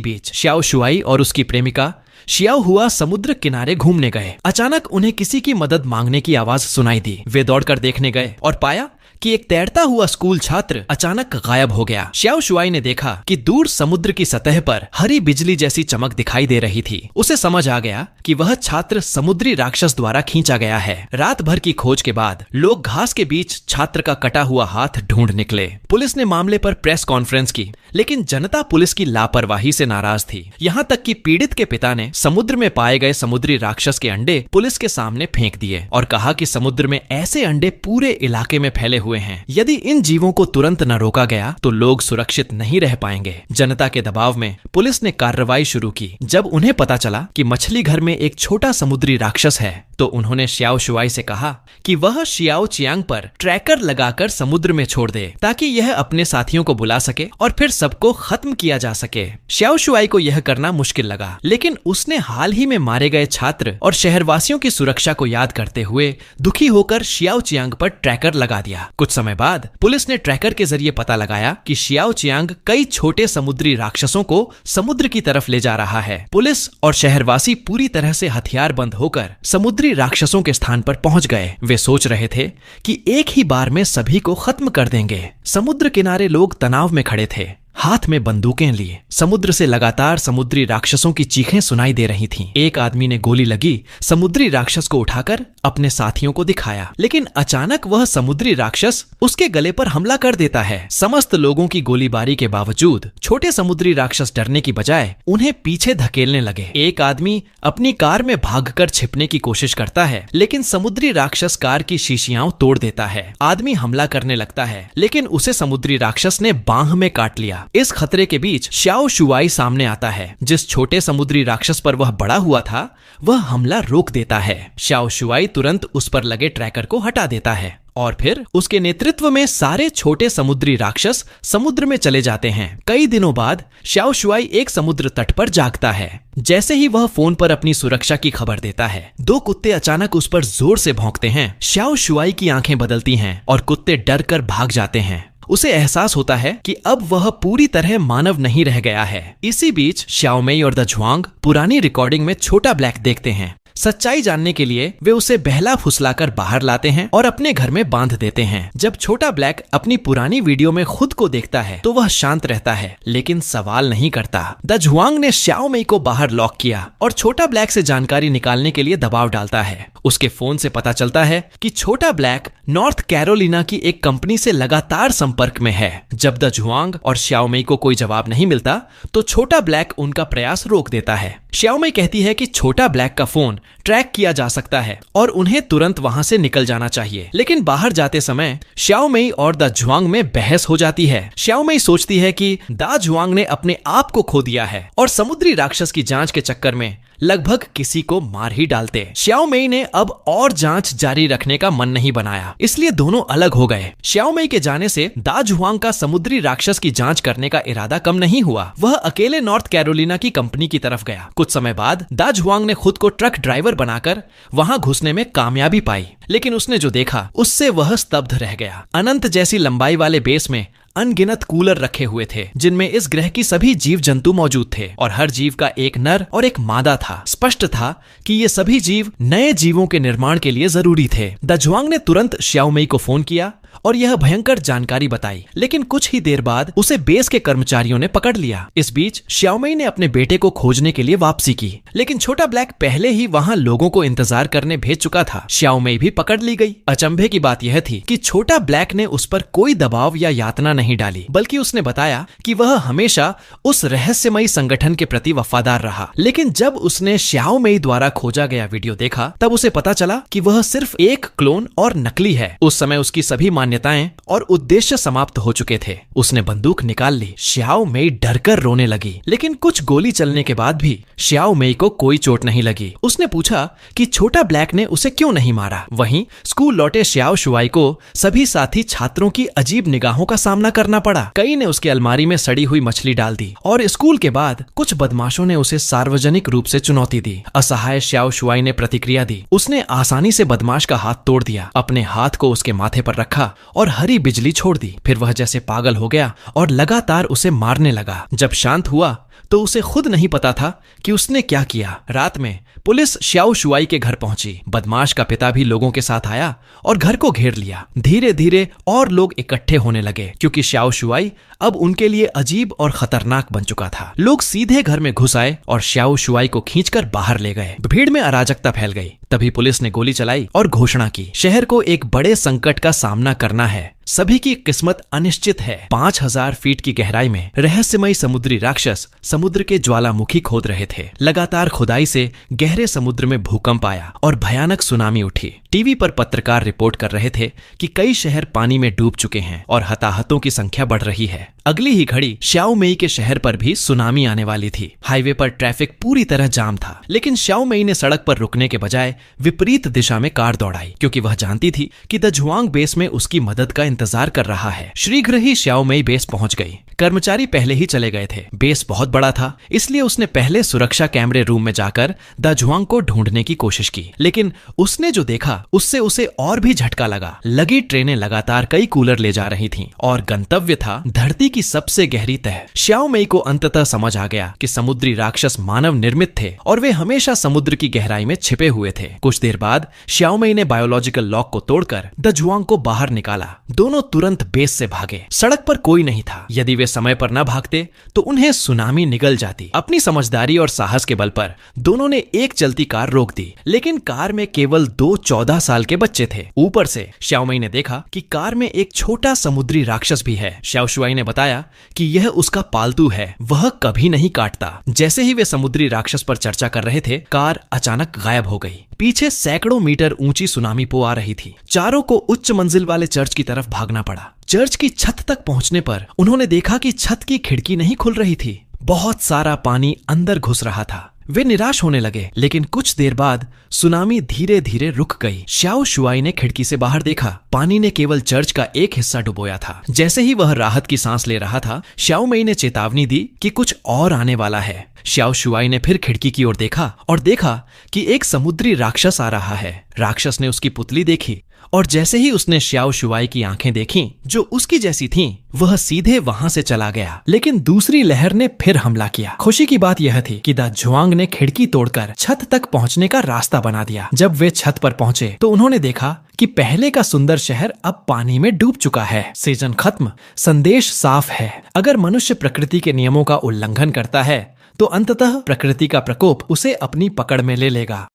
बीच श्याओ शुआई और उसकी प्रेमिका शियाओ हुआ समुद्र किनारे घूमने गए। अचानक उन्हें किसी की मदद मांगने की आवाज सुनाई दी। वे दौड़कर देखने गए और पाया कि एक तैरता हुआ स्कूल छात्र अचानक गायब हो गया। श्याओ शुआई ने देखा कि दूर समुद्र की सतह पर हरी बिजली जैसी चमक दिखाई दे रही थी। उसे समझ आ गया कि वह छात्र समुद्री राक्षस द्वारा खींचा गया है। रात भर की खोज के बाद लोग घास के बीच छात्र का कटा हुआ हाथ ढूंढ निकले। पुलिस ने मामले पर प्रेस कॉन्फ्रेंस की, लेकिन जनता पुलिस की लापरवाही से नाराज थी। यहाँ तक कि पीड़ित के पिता ने समुद्र में पाए गए समुद्री राक्षस के अंडे पुलिस के सामने फेंक दिए और कहा कि समुद्र में ऐसे अंडे पूरे इलाके में फैले हुए हैं। यदि इन जीवों को तुरंत न रोका गया तो लोग सुरक्षित नहीं रह पाएंगे। जनता के दबाव में पुलिस ने कार्रवाई शुरू की। जब उन्हें पता चला कि मछली घर में एक छोटा समुद्री राक्षस है, तो उन्होंने श्याओ शुआई से कहा कि वह शियाओ चियांग पर ट्रैकर लगाकर समुद्र में छोड़ दे, ताकि यह अपने साथियों को बुला सके और फिर सबको खत्म किया जा सके। श्याओ शुआई को यह करना मुश्किल लगा, लेकिन उसने हाल ही में मारे गए छात्र और शहरवासियों की सुरक्षा को याद करते हुए दुखी होकर शियाओ चियांग पर ट्रैकर लगा दिया। कुछ समय बाद पुलिस ने ट्रैकर के जरिए पता लगाया कि शियाओ चियांग कई छोटे समुद्री राक्षसों को समुद्र की तरफ ले जा रहा है। पुलिस और शहरवासी पूरी तरह से हथियार बंद होकर समुद्री राक्षसों के स्थान पर पहुंच गए। वे सोच रहे थे कि एक ही बार में सभी को खत्म कर देंगे। समुद्र किनारे लोग तनाव में खड़े थे, हाथ में बंदूकें लिए। समुद्र से लगातार समुद्री राक्षसों की चीखें सुनाई दे रही थीं। एक आदमी ने गोली लगी समुद्री राक्षस को उठाकर अपने साथियों को दिखाया, लेकिन अचानक वह समुद्री राक्षस उसके गले पर हमला कर देता है। समस्त लोगों की गोलीबारी के बावजूद छोटे समुद्री राक्षस डरने की बजाय उन्हें पीछे धकेलने लगे। एक आदमी अपनी कार में भागकर छिपने की कोशिश करता है, लेकिन समुद्री राक्षस कार की शीशियां तोड़ देता है। आदमी हमला करने लगता है, लेकिन उसे समुद्री राक्षस ने बांह में काट लिया। इस खतरे के बीच श्याओ शुआई सामने आता है। जिस छोटे समुद्री राक्षस पर वह बड़ा हुआ था, वह हमला रोक देता है। श्याओ शुआई तुरंत उस पर लगे ट्रैकर को हटा देता है और फिर उसके नेतृत्व में सारे छोटे समुद्री राक्षस समुद्र में चले जाते हैं। कई दिनों बाद श्याओ शुआई एक समुद्र तट पर जागता है। जैसे ही वह फोन पर अपनी सुरक्षा की खबर देता है, 2 कुत्ते अचानक उस पर जोर से भौंकते हैं। श्याओ शुआई की आंखें बदलती हैं और कुत्ते डर कर भाग जाते हैं। उसे एहसास होता है कि अब वह पूरी तरह मानव नहीं रह गया है। इसी बीच श्याओ मेई और द जुआंग पुरानी रिकॉर्डिंग में छोटा ब्लैक देखते हैं। सच्चाई जानने के लिए वे उसे बहला फुसलाकर बाहर लाते हैं और अपने घर में बांध देते हैं। जब छोटा ब्लैक अपनी पुरानी वीडियो में खुद को देखता है तो वह शांत रहता है, लेकिन सवाल नहीं करता। द जुआंग ने श्याओ मेई को बाहर लॉक किया और छोटा ब्लैक से जानकारी निकालने के लिए दबाव डालता है। उसके फोन से पता चलता है कि छोटा ब्लैक नॉर्थ कैरोलिना की एक कंपनी से लगातार संपर्क में है। जब द जुआंग और श्याओ मेई को कोई जवाब नहीं मिलता तो छोटा ब्लैक उनका प्रयास रोक देता है। श्याओ मेई कहती है कि छोटा ब्लैक का फोन ट्रैक किया जा सकता है और उन्हें तुरंत वहां से निकल जाना चाहिए, लेकिन बाहर जाते समय श्याओ मेई और द जुआंग में बहस हो जाती है। श्याओ मेई सोचती है कि द जुआंग ने अपने आप को खो दिया है और समुद्री राक्षस की जांच के चक्कर में लगभग किसी को मार ही डालते। श्याओ मेई ने अब और जांच जारी रखने का मन नहीं बनाया, इसलिए दोनों अलग हो गए। श्याओ मेई के जाने से दा जुआंग का समुद्री राक्षस की जांच करने का इरादा कम नहीं हुआ। वह अकेले नॉर्थ कैरोलिना की कंपनी की तरफ गया। कुछ समय बाद दा जुआंग ने खुद को ट्रक ड्राइवर बनाकर वहां घुसने में कामयाबी पाई, लेकिन उसने जो देखा उससे वह स्तब्ध रह गया। अनंत जैसी लंबाई वाले बेस में अनगिनत कूलर रखे हुए थे जिनमें इस ग्रह की सभी जीव जंतु मौजूद थे और हर जीव का एक नर और एक मादा था। स्पष्ट था कि ये सभी जीव नए जीवों के निर्माण के लिए जरूरी थे। दाजुआंग ने तुरंत श्याओमेई को फोन किया और यह भयंकर जानकारी बताई, लेकिन कुछ ही देर बाद उसे बेस के कर्मचारियों ने पकड़ लिया। इस बीच श्याओमेई ने अपने बेटे को खोजने के लिए वापसी की, लेकिन छोटा ब्लैक पहले ही वहां लोगों को इंतजार करने भेज चुका था। श्याओमेई भी पकड़ ली गई। अचंभे की बात यह थी कि छोटा ब्लैक ने उस पर कोई दबाव या यातना नहीं डाली, बल्कि उसने बताया कि वह हमेशा उस रहस्यमयी संगठन के प्रति वफादार रहा। लेकिन जब उसने श्याओमेई द्वारा खोजा गया वीडियो देखा, तब उसे पता चला कि वह सिर्फ एक क्लोन और नकली है। उस समय उसकी सभी मान्यताएं और उद्देश्य समाप्त हो चुके थे। उसने बंदूक निकाल ली। श्याओमेई डरकर रोने लगी, लेकिन कुछ गोली चलने के बाद भी श्याओमेई को कोई चोट नहीं लगी। उसने पूछा कि छोटा ब्लैक ने उसे क्यों नहीं मारा। वहीं स्कूल लौटे श्याओ शुआई को सभी साथी छात्रों की अजीब निगाहों का सामना करना पड़ा। कई ने उसकी अलमारी में सड़ी हुई मछली डाल दी और स्कूल के बाद कुछ बदमाशों ने उसे सार्वजनिक रूप से चुनौती दी। असहाय श्याओ शुआई ने प्रतिक्रिया दी। उसने आसानी से बदमाश का हाथ तोड़ दिया, अपने हाथ को उसके माथे पर रखा और हरी बिजली छोड़ दी। फिर वह जैसे पागल हो गया और लगातार उसे मारने लगा। जब शांत हुआ तो उसे खुद नहीं पता था कि उसने क्या किया। रात में पुलिस श्याओ शुआई के घर पहुंची। बदमाश का पिता भी लोगों के साथ आया और घर को घेर लिया। धीरे धीरे और लोग इकट्ठे होने लगे, क्योंकि श्याओ शुआई अब उनके लिए अजीब और खतरनाक बन चुका था। लोग सीधे घर में घुस आए और श्याओ शुआई को खींचकर बाहर ले गए। भीड़ में अराजकता फैल गई। तभी पुलिस ने गोली चलाई और घोषणा की, शहर को एक बड़े संकट का सामना करना है। सभी की किस्मत अनिश्चित है। 5000 फीट की गहराई में रहस्यमयी समुद्री राक्षस समुद्र के ज्वालामुखी खोद रहे थे। लगातार खुदाई से गहरे समुद्र में भूकंप आया और भयानक सुनामी उठी। टीवी पर पत्रकार रिपोर्ट कर रहे थे कि कई शहर पानी में डूब चुके हैं और हताहतों की संख्या बढ़ रही है। अगली ही घड़ी श्याओमेई के शहर पर भी सुनामी आने वाली थी। हाईवे पर ट्रैफिक पूरी तरह जाम था, लेकिन श्याओमेई ने सड़क पर रुकने के बजाय विपरीत दिशा में कार दौड़ाई, क्योंकि वह जानती थी कि दाजुआंग बेस में उसकी मदद का इंतजार कर रहा है। शीघ्र ही श्याओमेई बेस पहुंच गई। कर्मचारी पहले ही चले गए थे। बेस बहुत बड़ा था, इसलिए उसने पहले सुरक्षा कैमरे रूम में जाकर दाजुआंग को ढूंढने की कोशिश की, लेकिन उसने जो देखा उससे उसे और भी झटका लगा। लगी ट्रेनें लगातार कई कूलर ले जा रही थीं और गंतव्य था धरती की सबसे गहरी तह। श्याओमेई को अंततः समझ आ गया कि समुद्री राक्षस मानव निर्मित थे और वे हमेशा समुद्र की गहराई में छिपे हुए थे। कुछ देर बाद श्याओमेई ने बायोलॉजिकल लॉक को तोड़कर दाजुआंग को बाहर निकाला। दोनों तुरंत बेस से भागे। सड़क पर कोई नहीं था। यदि वे समय पर न भागते तो उन्हें सुनामी निगल जाती। अपनी समझदारी और साहस के बल पर दोनों ने एक चलती कार रोक दी, लेकिन कार में केवल 2 14 साल के बच्चे थे। ऊपर से श्याओमेई ने देखा कि कार में एक छोटा समुद्री राक्षस भी है। श्याओ शुआई ने बताया कि यह उसका पालतू है, वह कभी नहीं काटता। जैसे ही वे समुद्री राक्षस पर चर्चा कर रहे थे, कार अचानक गायब हो गई। पीछे सैकड़ों मीटर ऊंची सुनामी पो आ रही थी। चारों को उच्च मंजिल वाले चर्च की तरफ भागना पड़ा। चर्च की छत तक पहुंचने पर उन्होंने देखा कि छत की खिड़की नहीं खुल रही थी। बहुत सारा पानी अंदर घुस रहा था। वे निराश होने लगे, लेकिन कुछ देर बाद सुनामी धीरे धीरे रुक गई। श्याओ शुआई ने खिड़की से बाहर देखा। पानी ने केवल चर्च का एक हिस्सा डुबोया था। जैसे ही वह राहत की सांस ले रहा था, श्याओमेई ने चेतावनी दी कि कुछ और आने वाला है। श्याओ शुआई ने फिर खिड़की की ओर देखा और देखा कि एक समुद्री राक्षस आ रहा है। राक्षस ने उसकी पुतली देखी और जैसे ही उसने श्याओ शुआई की आंखें देखीं, जो उसकी जैसी थीं, वह सीधे वहां से चला गया। लेकिन दूसरी लहर ने फिर हमला किया। खुशी की बात यह थी कि दाजुआंग ने खिड़की तोड़कर छत तक पहुंचने का रास्ता बना दिया। जब वे छत पर पहुंचे तो उन्होंने देखा कि पहले का सुंदर शहर अब पानी में डूब चुका है। सीजन खत्म। संदेश साफ है, अगर मनुष्य प्रकृति के नियमों का उल्लंघन करता है तो अंततः प्रकृति का प्रकोप उसे अपनी पकड़ में ले लेगा।